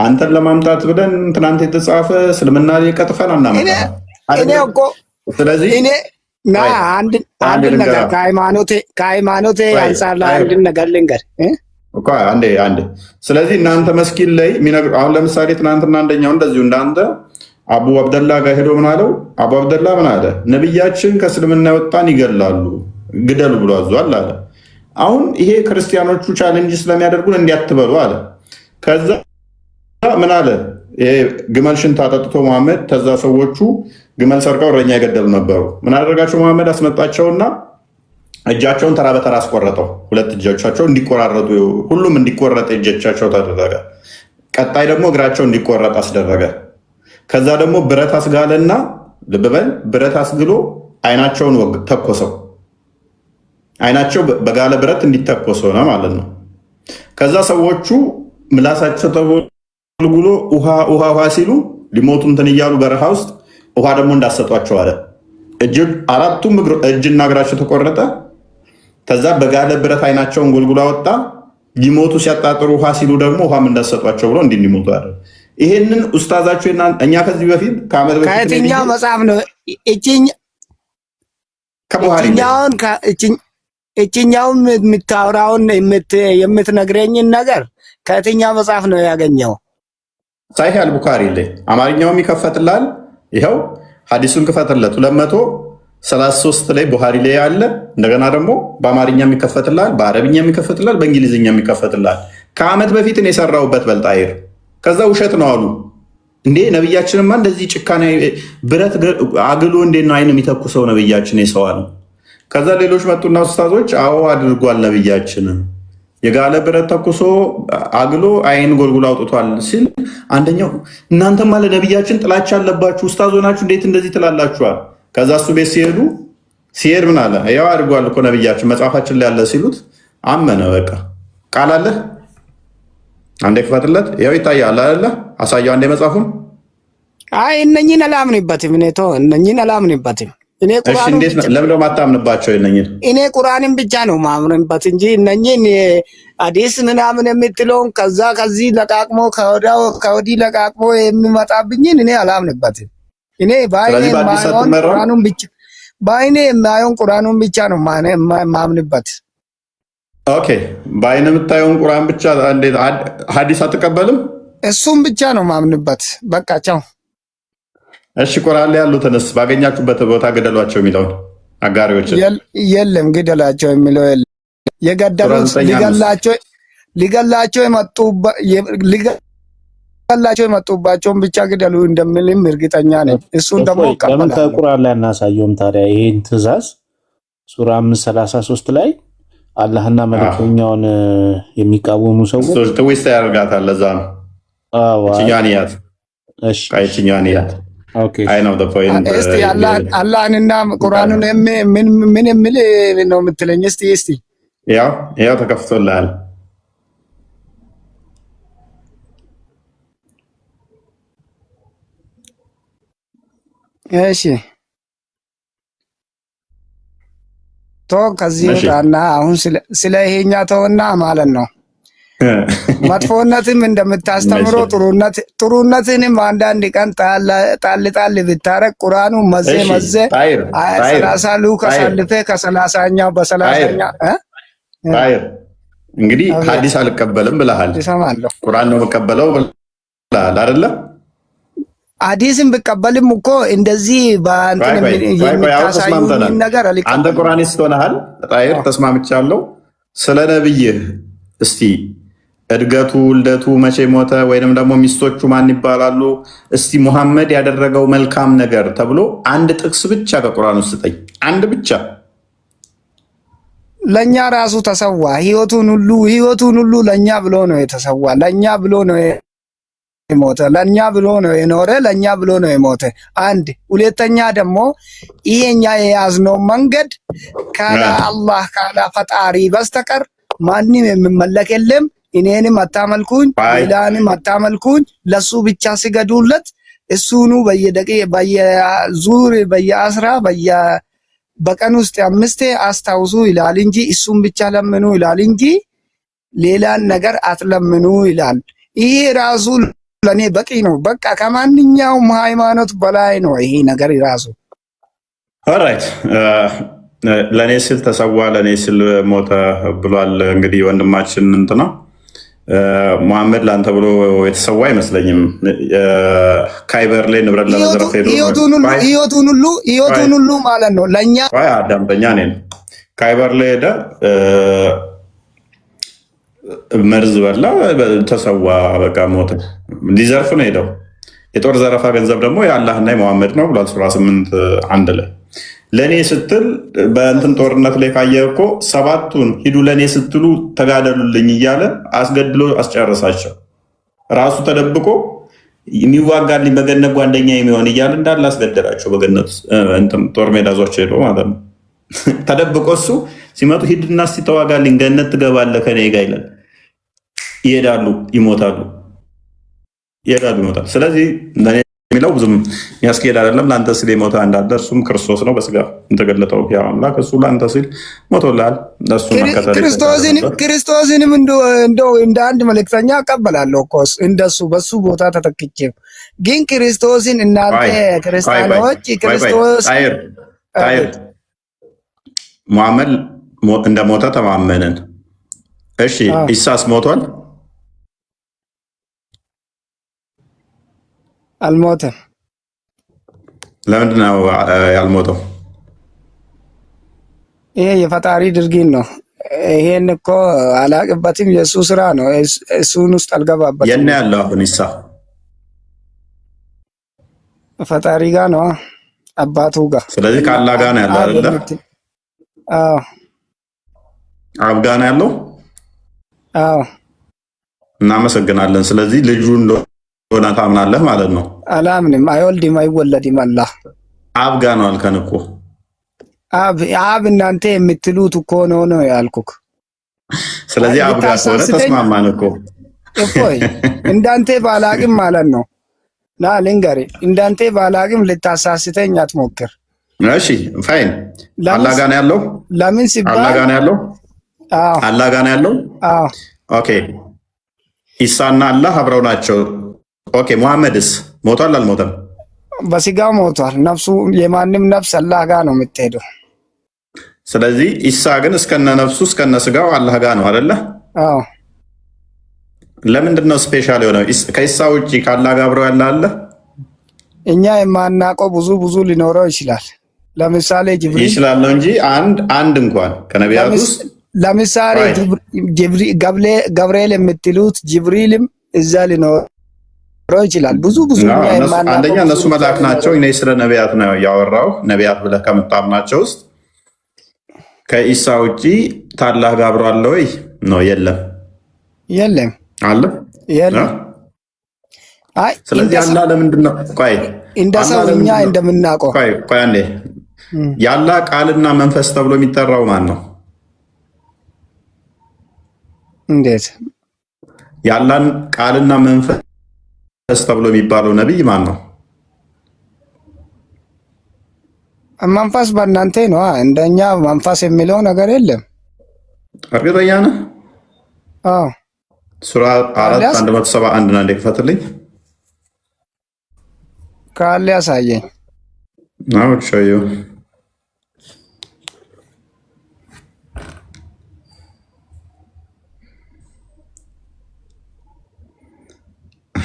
አንተን ለማምጣት ብለን ትናንት የተጻፈ እስልምና ላይ ቀጥፈን አናመጣ። ስለዚህ አንድ ነገር ከሃይማኖቴ አንጻር ላይ አንድ ነገር ልንገር እኮ አንዴ። ስለዚህ እናንተ መስጊድ ላይ የሚነግሩ አሁን ለምሳሌ ትናንትና አንደኛው እንደዚሁ እንዳንተ አቡ አብደላ ጋር ሄዶ ምን አለው? አቡ አብደላ ምን አለ? ነብያችን ከእስልምና ወጣን ይገላሉ፣ ግደሉ ብሎ አዟል አለ። አሁን ይሄ ክርስቲያኖቹ ቻሌንጅ ስለሚያደርጉን እንዲያትበሉ አለ። ከዛ ምን አለ? ይሄ ግመል ሽንት አጠጥቶ መሐመድ ተዛ ሰዎቹ ግመል ሰርቀው እረኛ የገደሉ ነበሩ። ምን አደረጋቸው? መሐመድ አስመጣቸውና እጃቸውን ተራ በተራ አስቆረጠው። ሁለት እጆቻቸው እንዲቆራረጡ ሁሉም እንዲቆረጥ እጆቻቸው ተደረገ። ቀጣይ ደግሞ እግራቸው እንዲቆረጥ አስደረገ። ከዛ ደግሞ ብረት አስጋለና ልብ በል ብረት አስግሎ አይናቸውን ተኮሰው። አይናቸው በጋለ ብረት እንዲተኮስ ሆነ ማለት ነው። ከዛ ሰዎቹ ምላሳቸው ተጎልጉሎ ውሃ ሲሉ ሊሞቱ እንትን እያሉ በረሃ ውስጥ ውሃ ደግሞ እንዳሰጧቸው አለ። አራቱም እጅና እግራቸው ተቆረጠ። ከዛ በጋለ ብረት አይናቸውን ጎልጉላ ወጣ። ሊሞቱ ሲያጣጥሩ ውሃ ሲሉ ደግሞ ውሃም እንዳሰጧቸው ብሎ እንዲሞቱ አለ። ይሄንን ኡስታዛችሁ እኛ ከዚህ በፊት ከዓመት በፊት ከየትኛው መጽሐፍ ነው እችኛውን የምታወራውን የምትነግረኝን ነገር ከየትኛው መጽሐፍ ነው ያገኘው? ሳሂህ አልቡኻሪ ላይ አማርኛውም ይከፈትላል። ይኸው ሐዲሱን ክፈትለት 33 ላይ ቡሃሪ ላይ አለ። እንደገና ደግሞ በአማርኛ የሚከፈትልሃል፣ በአረብኛ የሚከፈትልሃል፣ በእንግሊዝኛ የሚከፈትልሃል። ከዓመት በፊት እኔ የሰራሁበት በልጣይር ከዛ ውሸት ነው አሉ። እንዴ ነብያችንማ እንደዚህ ጭካኔ ብረት አግሎ እንዴት ነው አይን የሚተኩሰው ነብያችን የሰዋ ነው። ከዛ ሌሎች መጡና ኡስታዞች አዎ አድርጓል ነብያችን የጋለ ብረት ተኩሶ አግሎ አይን ጎልጉሎ አውጥቷል ሲል አንደኛው እናንተማ ለነብያችን ጥላቻ አለባችሁ ኡስታዝ ሆናችሁ እንዴት እንደዚህ ትላላችኋል? ከዛ እሱ ቤት ሲሄድ ምን አለ? ያው አድርጓል እኮ ነብያችን መጽሐፋችን ላይ ያለ ሲሉት አመነ። በቃ ቃል አለ አንዴ ክፈትለት፣ ያው ይታያል አይደለ? አሳየው አንዴ መጽሐፉን። አይ እነኚህን አላምንበትም እነኚህን አላምንበትም። እኔ ቁርአን ለምን ማታምንባቸው? እኔ ቁርአንን ብቻ ነው ማምንበት እንጂ እነኚህን አዲስ ምናምን የምትለውን ከዚህ ለቃቅሞ ከወዲህ ለቃቅሞ የሚመጣብኝን እኔ አላምንበትም። እኔ በአይኔ የማየውን ቁርአኑን ብቻ ነው ማምንበት። ኦኬ፣ በአይን የምታየውን ቁርአን ብቻ ሐዲስ አትቀበልም? እሱም ብቻ ነው ማምንበት። በቃ ቻው። እሺ ቁርአን ላይ ያሉትንስ ባገኛችሁበት ቦታ ግደሏቸው የሚለውን አጋሪዎች የለም፣ ግደላቸው የሚለው የለም። የገደሉት ሊገላቸው የመጡባቸውን ብቻ ግደሉ እንደምልም እርግጠኛ ነኝ። እሱን ደግሞ ለምን ከቁርአን ላይ እናሳየውም ታዲያ? ይሄን ትእዛዝ ሱራ 533 ላይ አላህና መልእክተኛውን የሚቃወሙ ሰዎች ትዊስት ያደርጋታል። ለዛ ነው ችኛንያት አይ ነው እስቲ አላህንና ቁርአኑን ምን የሚል ነው የምትለኝ? እስቲ ያው ተከፍቶልሃል። እሺ ከዚህ ወጣና አሁን ስለ ይሄኛ ተውና ማለት ነው። መጥፎነትም እንደምታስተምረው ጥሩነትንም አንዳንድ ቀን ጣል ብታረቅ ቁርአኑ መዘ 30 ሉክ አሳልፌ ከ30ኛው በ30ኛ እንግዲህ ሐዲስ አልቀበልም ብለሃል። ይሰማለሁ ቁርአን ነው መቀበለው ብለሃል አይደለ? ሐዲስን ብቀበልም እኮ እንደዚህ በአንተ ነገር አንተ ቁርአኒስት ሆነሃል። ጣይር ተስማምቻለሁ። ስለ ነብይህ እስቲ እድገቱ ውልደቱ መቼ ሞተ ወይንም ደግሞ ሚስቶቹ ማን ይባላሉ? እስቲ ሙሐመድ ያደረገው መልካም ነገር ተብሎ አንድ ጥቅስ ብቻ ከቁርአን ውስጥ ስጠኝ፣ አንድ ብቻ። ለኛ ራሱ ተሰዋ። ህይወቱን ሁሉ ለኛ ብሎ ነው የተሰዋ። ለኛ ብሎ ነው የሞተ። ለኛ ብሎ ነው የኖረ። ለኛ ብሎ ነው የሞተ። አንድ ሁለተኛ ደግሞ ይሄኛ የያዝነው መንገድ ካለ አላህ ካለ ፈጣሪ በስተቀር ማንም የሚመለክ የለም። እኔንም አታመልኩኝ፣ ሌላንም አታመልኩኝ፣ ለሱ ብቻ ስገዱለት። እሱኑ በየዙር በየአስራ በቀን ውስጥ 5 አስታውሱ ይላል እንጂ እሱን ብቻ ለምኑ ይላል እንጂ ሌላን ነገር አትለምኑ ይላል። ይሄ ራሱ ለኔ በቂ ነው። በቃ ከማንኛውም ሃይማኖት በላይ ነው ይሄ ነገር ራሱ። ኦልራይት ለኔ ስል ተሰዋ፣ ለኔ ስል ሞተ ብሏል። እንግዲህ ወንድማችን እንትና ሙሐመድ ለአንተ ብሎ የተሰዋ አይመስለኝም። ካይበር ላይ ንብረት ለመዝረፍ ሄዶ ህይወቱን ሁሉ ማለት ነው ለእኛ አዳምጠኛ ኔ ካይበር ላይ ሄደ፣ መርዝ በላ፣ ተሰዋ፣ በቃ ሞተ። ሊዘርፍ ነው ሄደው። የጦር ዘረፋ ገንዘብ ደግሞ የአላህና የሙሐመድ ነው ብሏል ሱራ 8:1 ላይ። ለእኔ ስትል በእንትን ጦርነት ላይ ካየህ እኮ 7ቱን ሂዱ ለእኔ ስትሉ ተጋደሉልኝ እያለ አስገድሎ አስጨረሳቸው። ራሱ ተደብቆ የሚዋጋልኝ በገነት ጓደኛ የሚሆን እያለ እንዳለ አስገደላቸው። በገነት ጦር ሜዳ ዟቸው ሄዶ ማለት ነው። ተደብቆ እሱ ሲመጡ ሂድና እስቲ ተዋጋልኝ ገነት ትገባለህ ከኔ ጋ ይላል። ይሄዳሉ፣ ይሞታሉ። ስለዚህ የሚለው ብዙም የሚያስኬድ አይደለም። ለአንተ ሲል የሞተ እንዳለ እርሱም ክርስቶስ ነው፣ በስጋ የተገለጠው ያው አምላክ። እሱ ለአንተ ሲል ሞቶልሃል። ለእሱ ክርስቶስንም እንደው እንደ አንድ መልእክተኛ እቀበላለሁ እኮ እንደሱ በሱ ቦታ ተተክቼ። ግን ክርስቶስን እናንተ ክርስቲያኖች ክርስቶስ ሙሐመድ እንደሞተ ተማመንን። እሺ ኢሳስ ሞቷል? አልሞተም። ለምንድን ነው ያልሞተው? ይሄ የፈጣሪ ድርጊት ነው። ይሄን እኮ አላቅበትም፣ የእሱ ስራ ነው። እሱን ውስጥ አልገባበትም። የት ነው ያለው አሁን ኢሳ? ፈጣሪ ጋር ነው፣ አባቱ ጋር። ስለዚህ ከአላህ ጋር ነው ያለው አይደለ? አዎ። አብ ጋር ነው ያለው። አዎ። እናመሰግናለን። ስለዚህ ልጁ እንደሆነ ታምናለህ ማለት ነው? አላምንም። አይወልድም፣ አይወለድም። አላህ አብ ጋር ነው አልከን እኮ። አብ እናንተ የምትሉት እኮ ነው ያልኩክ። ስለዚህ አብ ጋር ከሆነ ተስማማን እኮ። እፎይ እንዳንተ ባላቅም ማለት ነው። ና ልንገርህ፣ እንዳንተ ባላቅም ልታሳስተኝ አትሞክር። እሺ ፋይን። አላህ ጋር ነው ያለው። ለምን ሲባል አላህ ጋር ነው ያለው። አዎ አላህ ጋር ነው ያለው። አዎ ኦኬ። ኢሳና አላህ አብረው ናቸው። ኦኬ። ሙሐመድስ ሞቷል አልሞተም? በስጋው ሞቷል። ነፍሱ የማንም ነፍስ አላህ ጋር ነው የምትሄደው። ስለዚህ ኢሳ ግን እስከነ ነፍሱ እስከነ ስጋው አላህ ጋር ነው አይደለ? አዎ። ለምንድን ነው ስፔሻል የሆነው? ከኢሳ ውጪ ከአላህ ጋር አብረው ያለ አለ? እኛ የማናውቀው ብዙ ሊኖረው ይችላል። ለምሳሌ ጅብሪል ይችላል ነው እንጂ አንድ እንኳን ከነቢያት ውስጥ ለምሳሌ ገብርኤል የምትሉት ጅብሪልም እዛ ሊኖረው ይችላል። ብዙ አንደኛ እነሱ መልአክ ናቸው። እኔ ስለ ነቢያት ነው ያወራው። ነቢያት ብለህ ከምታምናቸው ውስጥ ከኢሳ ውጪ ታላህ ጋር አብሮ አለ ወይ? ነው የለም። የለም አለ የለም። አይ ስለዚህ አላህ ለምንድን ነው ቆይ እንደ ሰው እኛ እንደምናውቀው ቆይ አንዴ የአላህ ቃልና መንፈስ ተብሎ የሚጠራው ማን ነው? እንዴት የአላህን ቃልና መንፈስ ተብሎ የሚባለው ነቢይ ማን ነው? መንፈስ በእናንተ ነው። እንደኛ መንፈስ የሚለው ነገር የለም። እርግጠኛ ነህ? አዎ። ሱራ 4:171 ነው። ክፈትልኝ ካለ ያሳየኝ። ነው ሾዩ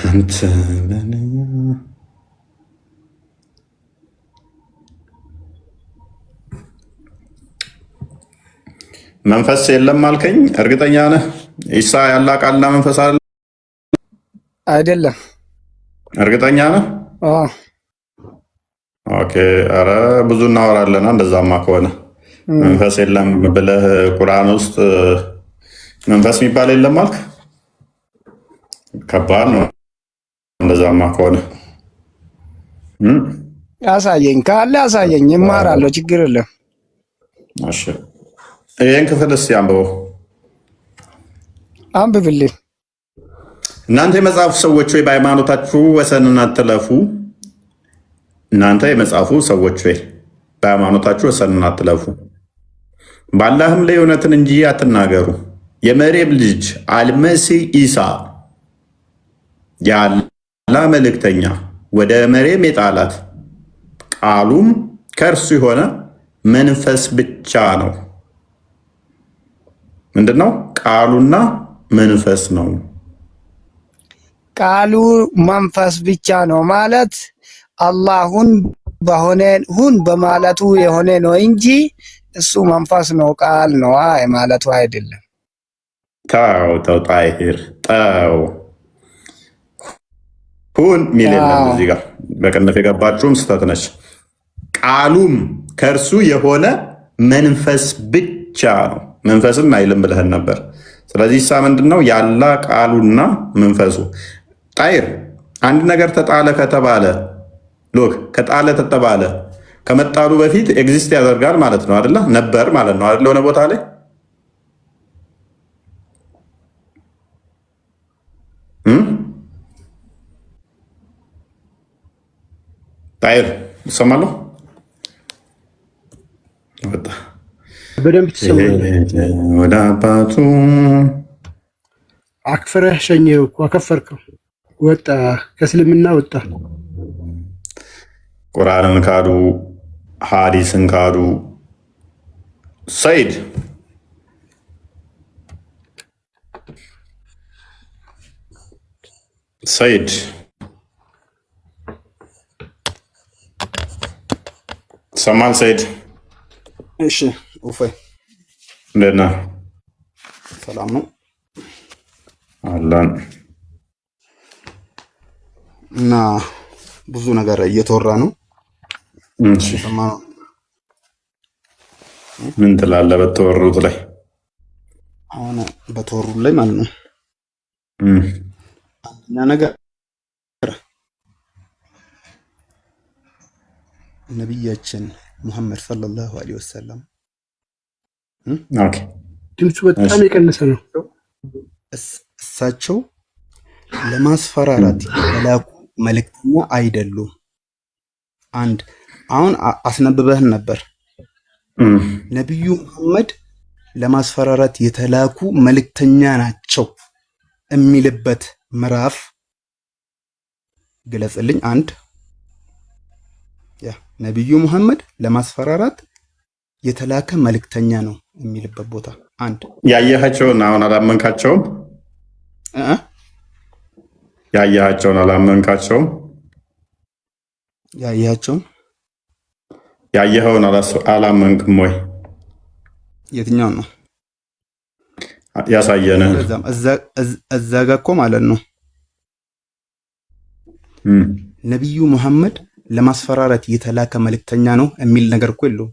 አንተ መንፈስ የለም አልከኝ። እርግጠኛ ነህ? ኢሳ ያላ ቃልና መንፈስ አለ አይደለም? እርግጠኛ ነህ? ኦኬ። አረ ብዙ እናወራለና እንደዛማ ከሆነ መንፈስ የለም ብለህ ቁርአን ውስጥ መንፈስ የሚባል የለም አልክ። ከባድ ነው። እንደዛማ ከሆነ አሳየኝ፣ ካለ አሳየኝ፣ እማራለሁ። ችግር የለም። እሺ ይህን ክፍል እስኪ አንብበው። አንብብልኝ። እናንተ የመጽሐፉ ሰዎች ወይ በሃይማኖታችሁ ወሰንን አትለፉ። እናንተ የመጽሐፉ ሰዎች ወይ በሃይማኖታችሁ ወሰንን አትለፉ፣ በአላህም ላይ እውነትን እንጂ አትናገሩ። የመርየም ልጅ አልመሲህ ኢሳ የአላህ መልእክተኛ ወደ መርየም የጣላት ቃሉም ከእርሱ የሆነ መንፈስ ብቻ ነው። ምንድን ነው? ቃሉና መንፈስ ነው። ቃሉ መንፈስ ብቻ ነው ማለት አላሁን በሆነ ሁን በማለቱ የሆነ ነው እንጂ እሱ መንፈስ ነው ቃል ነው ማለቱ አይደለም። ተው ጣይር ተው። ሁን ሚል የለም እዚህ ጋር በቅንፍ የገባችሁም ስተት ነች። ቃሉም ከእርሱ የሆነ መንፈስ ብቻ ነው። መንፈስም አይልም ብለህን ነበር። ስለዚህ ሳ ምንድን ነው? ያላ ቃሉና መንፈሱ። ጣይር አንድ ነገር ተጣለ ከተባለ ሎክ ከጣለ ተተባለ ከመጣሉ በፊት ኤግዚስት ያደርጋል ማለት ነው አይደለ? ነበር ማለት ነው አይደለ? ሆነ ቦታ ላይ ጣይር ይሰማለሁ። በደንብ ትሰማለህ። ወደ አባቱ አክፍረህ ሸኘው እኮ አከፈርከው። ወጣ፣ ከእስልምና ወጣ። ቁርአንን ካዱ፣ ሐዲስን ካዱ። ሰይድ ሰማል። ሰይድ እሺ፣ እፎይ እንደና ሰላም ነው አላን እና ብዙ ነገር እየተወራ ነው። እሺ ምን ትላለህ በተወሩት ላይ? አሁን በተወሩት ላይ ማለት ነው አንደኛ ነገር ነብያችን ሙሐመድ ሰለላሁ ዐለይሂ ወሰለም ኦኬ ድምፁ በጣም የቀነሰ ነው። እሳቸው ለማስፈራራት የተላኩ መልእክተኛ አይደሉም። አንድ አሁን አስነብበህን ነበር። ነብዩ መሐመድ ለማስፈራራት የተላኩ መልእክተኛ ናቸው የሚልበት ምዕራፍ ግለጽልኝ። አንድ ያ ነብዩ መሐመድ ለማስፈራራት የተላከ መልእክተኛ ነው የሚልበት ቦታ አንድ ያየሃቸውን አሁን አላመንካቸውም? ያየሃቸውን አላመንካቸውም? ያየኸውን አላመንክም ወይ? የትኛው ነው ያሳየንህ? እዛ ጋ እኮ ማለት ነው ነብዩ መሐመድ ለማስፈራራት የተላከ መልእክተኛ ነው የሚል ነገር እኮ የለውም።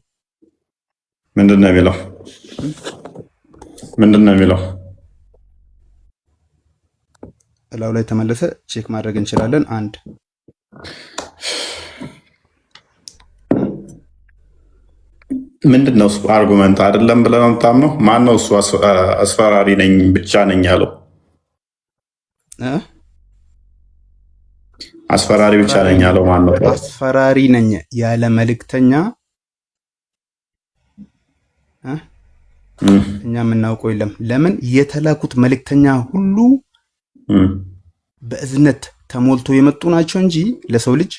ምንድን ነው የሚለው? ምንድን ነው የሚለው? እላው ላይ ተመለሰ ቼክ ማድረግ እንችላለን። አንድ ምንድን ነው እሱ? አርጉመንት አይደለም ብለህ ነው የምታምነው? ማን ነው እሱ አስፈራሪ ነኝ ብቻ ነኝ ያለው? አስፈራሪ ብቻ ነኝ ያለው ማን ነው? አስፈራሪ ነኝ ያለ መልእክተኛ እኛ የምናውቀው የለም። ለምን? የተላኩት መልእክተኛ ሁሉ በእዝነት ተሞልቶ የመጡ ናቸው እንጂ ለሰው ልጅ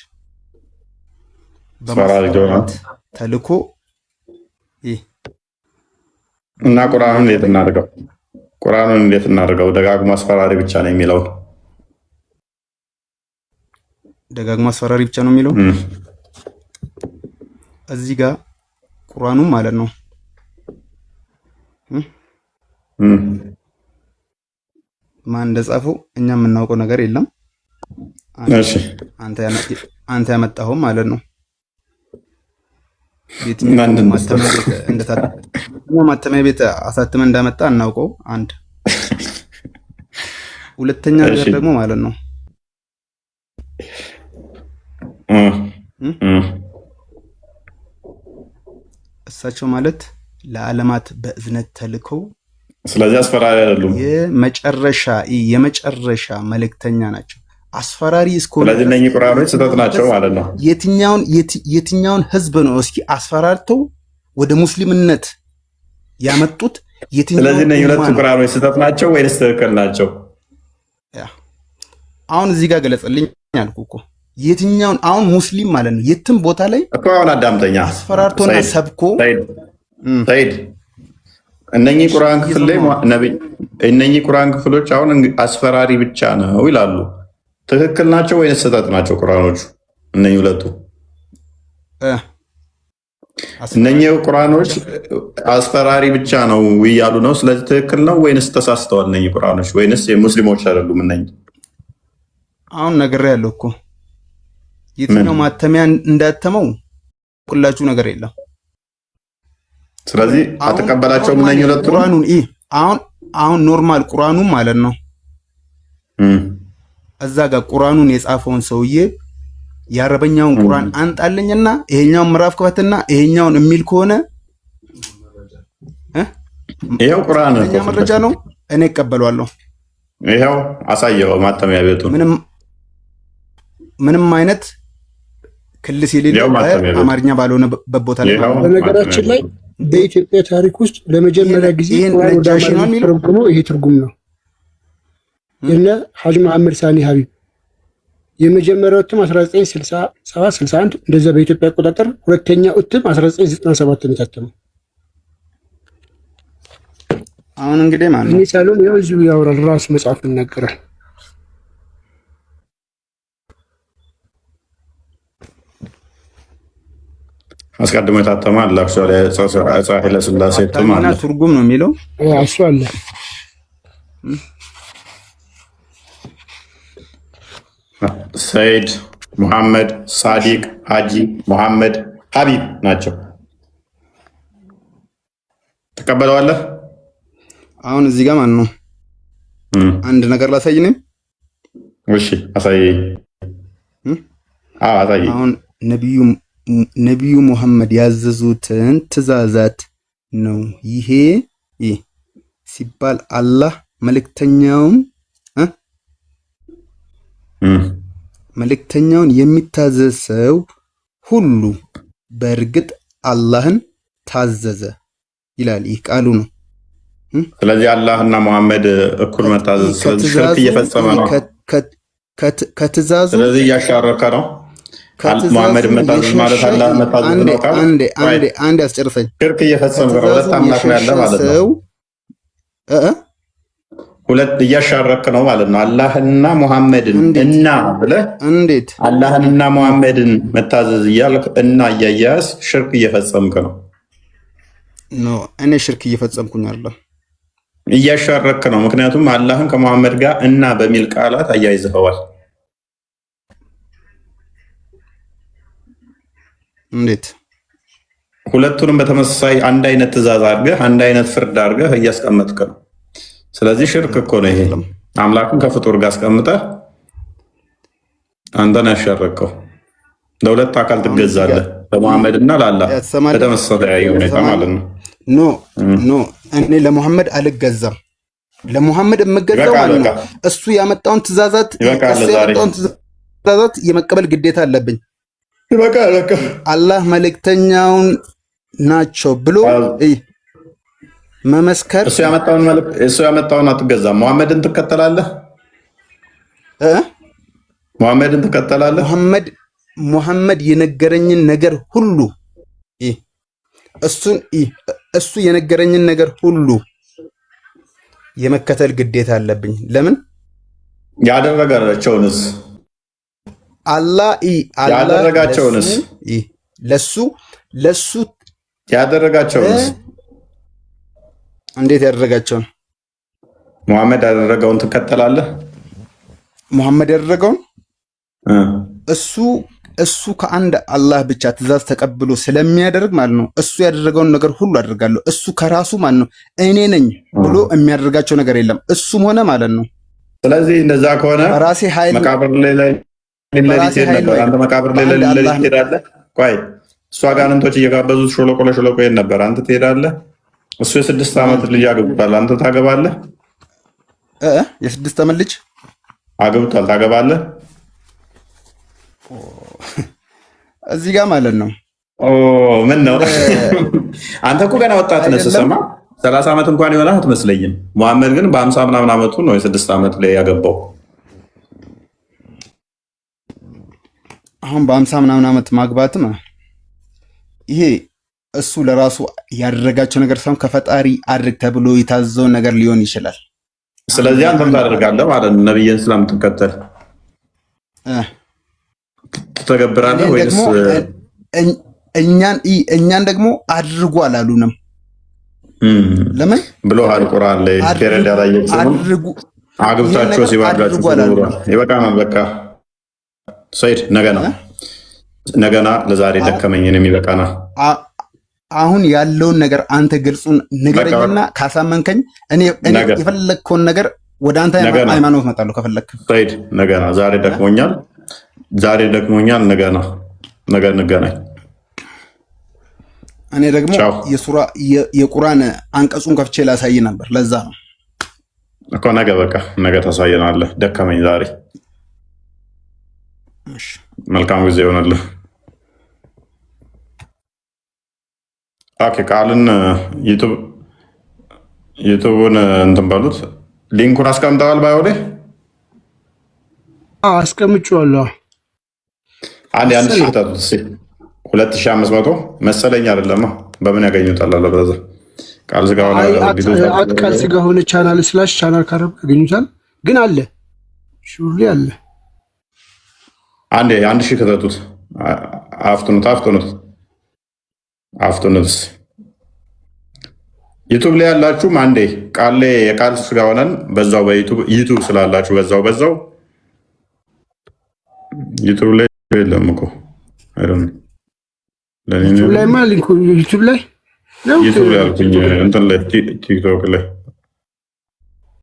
በማስፈራራት ተልኮ እና ቁርአኑን እንዴት እናድርገው? ቁርአኑን እንዴት እናድርገው? ደጋግሞ አስፈራሪ ብቻ ነው የሚለው። ደጋግሞ አስፈራሪ ብቻ ነው የሚለው እዚህ ጋር ቁርአኑ ማለት ነው። ማን እንደጻፈው እኛ የምናውቀው ነገር የለም። እሺ አንተ ያመጣኸው ማለት ነው። የትኛው ማተሚያ ቤት አሳትመን እንዳመጣ እናውቀው። አንድ ሁለተኛ ነገር ደግሞ ማለት ነው እሳቸው ማለት ለዓለማት በእዝነት ተልከው ስለዚህ አስፈራሪ አይደሉም። የመጨረሻ መልእክተኛ ናቸው። አስፈራሪ እስከሆነ ስለዚህ እነኚህ ቁርአኖች ስህተት ናቸው ማለት ነው። የትኛውን ህዝብ ነው እስኪ አስፈራርተው ወደ ሙስሊምነት ያመጡት? ስለዚህ እነኚህ ሁለቱ ቁርአኖች ስህተት ናቸው ወይስ ትክክል ናቸው? አሁን እዚህ ጋር ገለጸልኝ ያልኩ እኮ የትኛውን አሁን ሙስሊም ማለት ነው የትም ቦታ ላይ እኮ አሁን አዳምጠኛ አስፈራርቶና ሰብኮ ሰይድ እነኚህ ቁርአን ክፍል ላይ እነኚህ ቁርአን ክፍሎች አሁን አስፈራሪ ብቻ ነው ይላሉ። ትክክል ናቸው ወይስ ስህተት ናቸው ቁርአኖቹ? እነኚህ ሁለቱ እነኚህ ቁርአኖች አስፈራሪ ብቻ ነው እያሉ ነው። ስለዚህ ትክክል ነው ወይንስ ተሳስተዋል? እነኚህ ቁርአኖች ወይንስ የሙስሊሞች አይደሉም? እነኚህ አሁን ነገር ያለው እኮ የትኛው ማተሚያ እንዳተመው ሁላችሁ ነገር የለም። ስለዚህ አትቀበላቸውም እነኚህ ሁለቱ ቁርአኑን አሁን ኖርማል ቁርአኑን ማለት ነው እዛ ጋር ቁርአኑን የጻፈውን ሰውዬ የአረበኛውን ቁርአን አንጣልኝና ይሄኛውን ምዕራፍ ክፈትና ይሄኛውን የሚል ከሆነ ይሄው ቁርአን መረጃ ነው፣ እኔ እቀበለዋለሁ። ይሄው አሳየው ማተሚያ ቤቱ ምንም አይነት ክልስ የሌለው አማርኛ ባልሆነ ቦታ ላይ በነገራችን ላይ በኢትዮጵያ ታሪክ ውስጥ ለመጀመሪያ ጊዜ ቁርአን ወደ አማርኛ ተረጉሞ ይሄ ትርጉም ነው የነ ሐጂ መሐመድ ሳኒ ሀቢብ የመጀመሪያው እትም 1967 61 እንደዛ በኢትዮጵያ አቆጣጠር፣ ሁለተኛው እትም 1997 ነው የታተመው። አሁን እንግዲህ ማለት ነው ሳሎም ያው እዚሁ ያወራል ራሱ መጽሐፍ ይናገራል። አስቀድሞ የታተመ አለ። አክቹዋሊ አፄ ኃይለ ሥላሴ እትም አለ። ትርጉም ነው የሚለው እሱ አለ። ሰይድ ሙሐመድ ሳዲቅ ሀጂ ሙሐመድ ሀቢብ ናቸው። ተቀበለዋለህ? አሁን እዚህ ጋር ማን ነው? አንድ ነገር ላሳይንም። እሺ አሳየኝ። አሳየኝ። አሁን ነቢዩ ሙሐመድ ያዘዙትን ትእዛዛት ነው ይሄ ሲባል አላህ መልእክተኛውን የሚታዘዝ ሰው ሁሉ በእርግጥ አላህን ታዘዘ ይላል። ይህ ቃሉ ነው። ስለዚህ አላህና ሙሐመድ እኩል መታዘዝ፣ ስለዚህ ሽርክ እየፈጸመ ነው። ከትእዛዙ ስለዚህ እያሻረከ ነው። ሙሐመድ መታዘዝ ማለት አላህ መታዘዝ ነው። አንድ ያስጨርሰኝ። ሽርክ እየፈጸመ ነው። ሁለት አምላክ ነው ያለ ማለት ነው። ሁለት እያሻረክ ነው ማለት ነው። አላህና ሙሐመድን እና ብለህ እንዴት አላህንና ሙሐመድን መታዘዝ እያልክ እና እያያዝ ሽርክ እየፈጸምክ ነው። ኖ እኔ ሽርክ እየፈጸምኩኝ አይደለም፣ እያሻረክ ነው። ምክንያቱም አላህን ከሙሐመድ ጋር እና በሚል ቃላት አያይዘኸዋል። እንዴት ሁለቱንም በተመሳሳይ አንድ አይነት ትእዛዝ አድርገህ አንድ አይነት ፍርድ አድርገህ እያስቀመጥክ ነው። ስለዚህ ሽርክ እኮ ነው ይሄ። አምላክን ከፍጡር ጋር አስቀምጠህ አንተን ያሻረከው። ለሁለት አካል ትገዛለህ፣ ለሙሐመድ እና ለአላህ በተመሳሳይ ሁኔታ ማለት ነው። ኖ እኔ ለሙሐመድ አልገዛም። ለሙሐመድ የምገዛው ማለት ነው እሱ ያመጣውን ትእዛዛት የመቀበል ግዴታ አለብኝ። አላህ መልእክተኛውን ናቸው ብሎ መመስከር። እሱ ያመጣውን አትገዛም። ሙሐመድን ትከተላለህ። ሙሐመድን ትከተላለህ። ሙሐመድ የነገረኝን ነገር ሁሉ እሱ የነገረኝን ነገር ሁሉ የመከተል ግዴታ አለብኝ። ለምን? ያደረጋቸውንስ ያደረጋቸውንስ ለሱ ያደረጋቸውንስ እንዴት ያደረጋቸውን? ሙሐመድ ያደረገውን ትከተላለህ። ሙሐመድ ያደረገውን እሱ ከአንድ አላህ ብቻ ትእዛዝ ተቀብሎ ስለሚያደርግ ማለት ነው። እሱ ያደረገውን ነገር ሁሉ አደርጋለሁ። እሱ ከራሱ ማለት ነው እኔ ነኝ ብሎ የሚያደርጋቸው ነገር የለም። እሱም ሆነ ማለት ነው። ስለዚህ እንደዛ ከሆነ በራሴ ኃይል መቃብር ላይ ነበር። አንተ መቃብር ላይ ትሄዳለህ። ቆይ እሱ አጋንንቶች እየጋበዙት ሾለቆ ለሾለቆ ይሄድ ነበር። አንተ ትሄዳለህ። እሱ የ6 ዓመት ልጅ አግብቷል። አንተ ታገባለህ? የ6 ዓመት ልጅ አግብቷል። ታገባለህ? እዚህ ጋር ማለት ነው። ምን ነው አንተ እኮ ገና ወጣት ነህ። ስሰማ 30 ዓመት እንኳን የሆነህ አትመስለኝም። ሙሐመድ ግን በ50 ምናምን ዓመቱ ነው የ6 ዓመት ላይ ያገባው። አሁን በ50 ምናምን ዓመት ማግባትም ይሄ እሱ ለራሱ ያደረጋቸው ነገር ሳይሆን ከፈጣሪ አድርግ ተብሎ የታዘዘውን ነገር ሊሆን ይችላል። ስለዚህ አንተም ታደርጋለህ ማለት ነው። ነብይን ስለምትከተል ትተገብራለህ ወይስ እኛን ደግሞ አድርጉ አላሉንም? ለምን ብሎሃል? ቁርአን ላይ ፔሬድ ያላየችው አግብታችሁ ሲባርጋችሁ ይበቃናል። በቃ ሰይድ ነገና ለዛሬ ደከመኝን የሚበቃና አሁን ያለውን ነገር አንተ ግልጹን ንገረኝና ካሳመንከኝ እኔ የፈለግከውን ነገር ወደ አንተ ሃይማኖት እመጣለሁ። ከፈለግክ ሰይድ ነገና ዛሬ ደክሞኛል። ነገ እንገናኝ። እኔ ደግሞ የቁርአን አንቀጹን ከፍቼ ላሳይ ነበር። ለዛ ነው እኮ ነገ ታሳየናለህ። ደከመኝ ዛሬ። መልካም ጊዜ ይሆናልህ። ኦኬ ቃልን ዩቱቡን እንትን በሉት። ሊንኩን አስቀምጠዋል ባዮ ላይ አስቀምጬዋለሁ። አንድ ሺህ ታቱት 2500 መሰለኝ አይደለም። በምን ያገኙታል? አለበለዛ ቃል ስጋ ሆነ ቻናል ስላሽ ቻናል ካረብ ያገኙታል። ግን አለ ሹሪ አለ። አንድ ሺህ ከተቱት አፍጥኑት። አፍቶ ነፍስ ዩቱብ ላይ ያላችሁ አንዴ ቃል ላይ የቃል ስጋ ሆነን በዛው በዩቱብ ስላላችሁ በዛው ዩቱብ ላይ የለም እኮ አይደለም። ዩቱብ ላይ ማለት ዩቱብ ላይ ዩቱብ ላይ አልኩኝ እንትን ላይ ቲክቶክ ላይ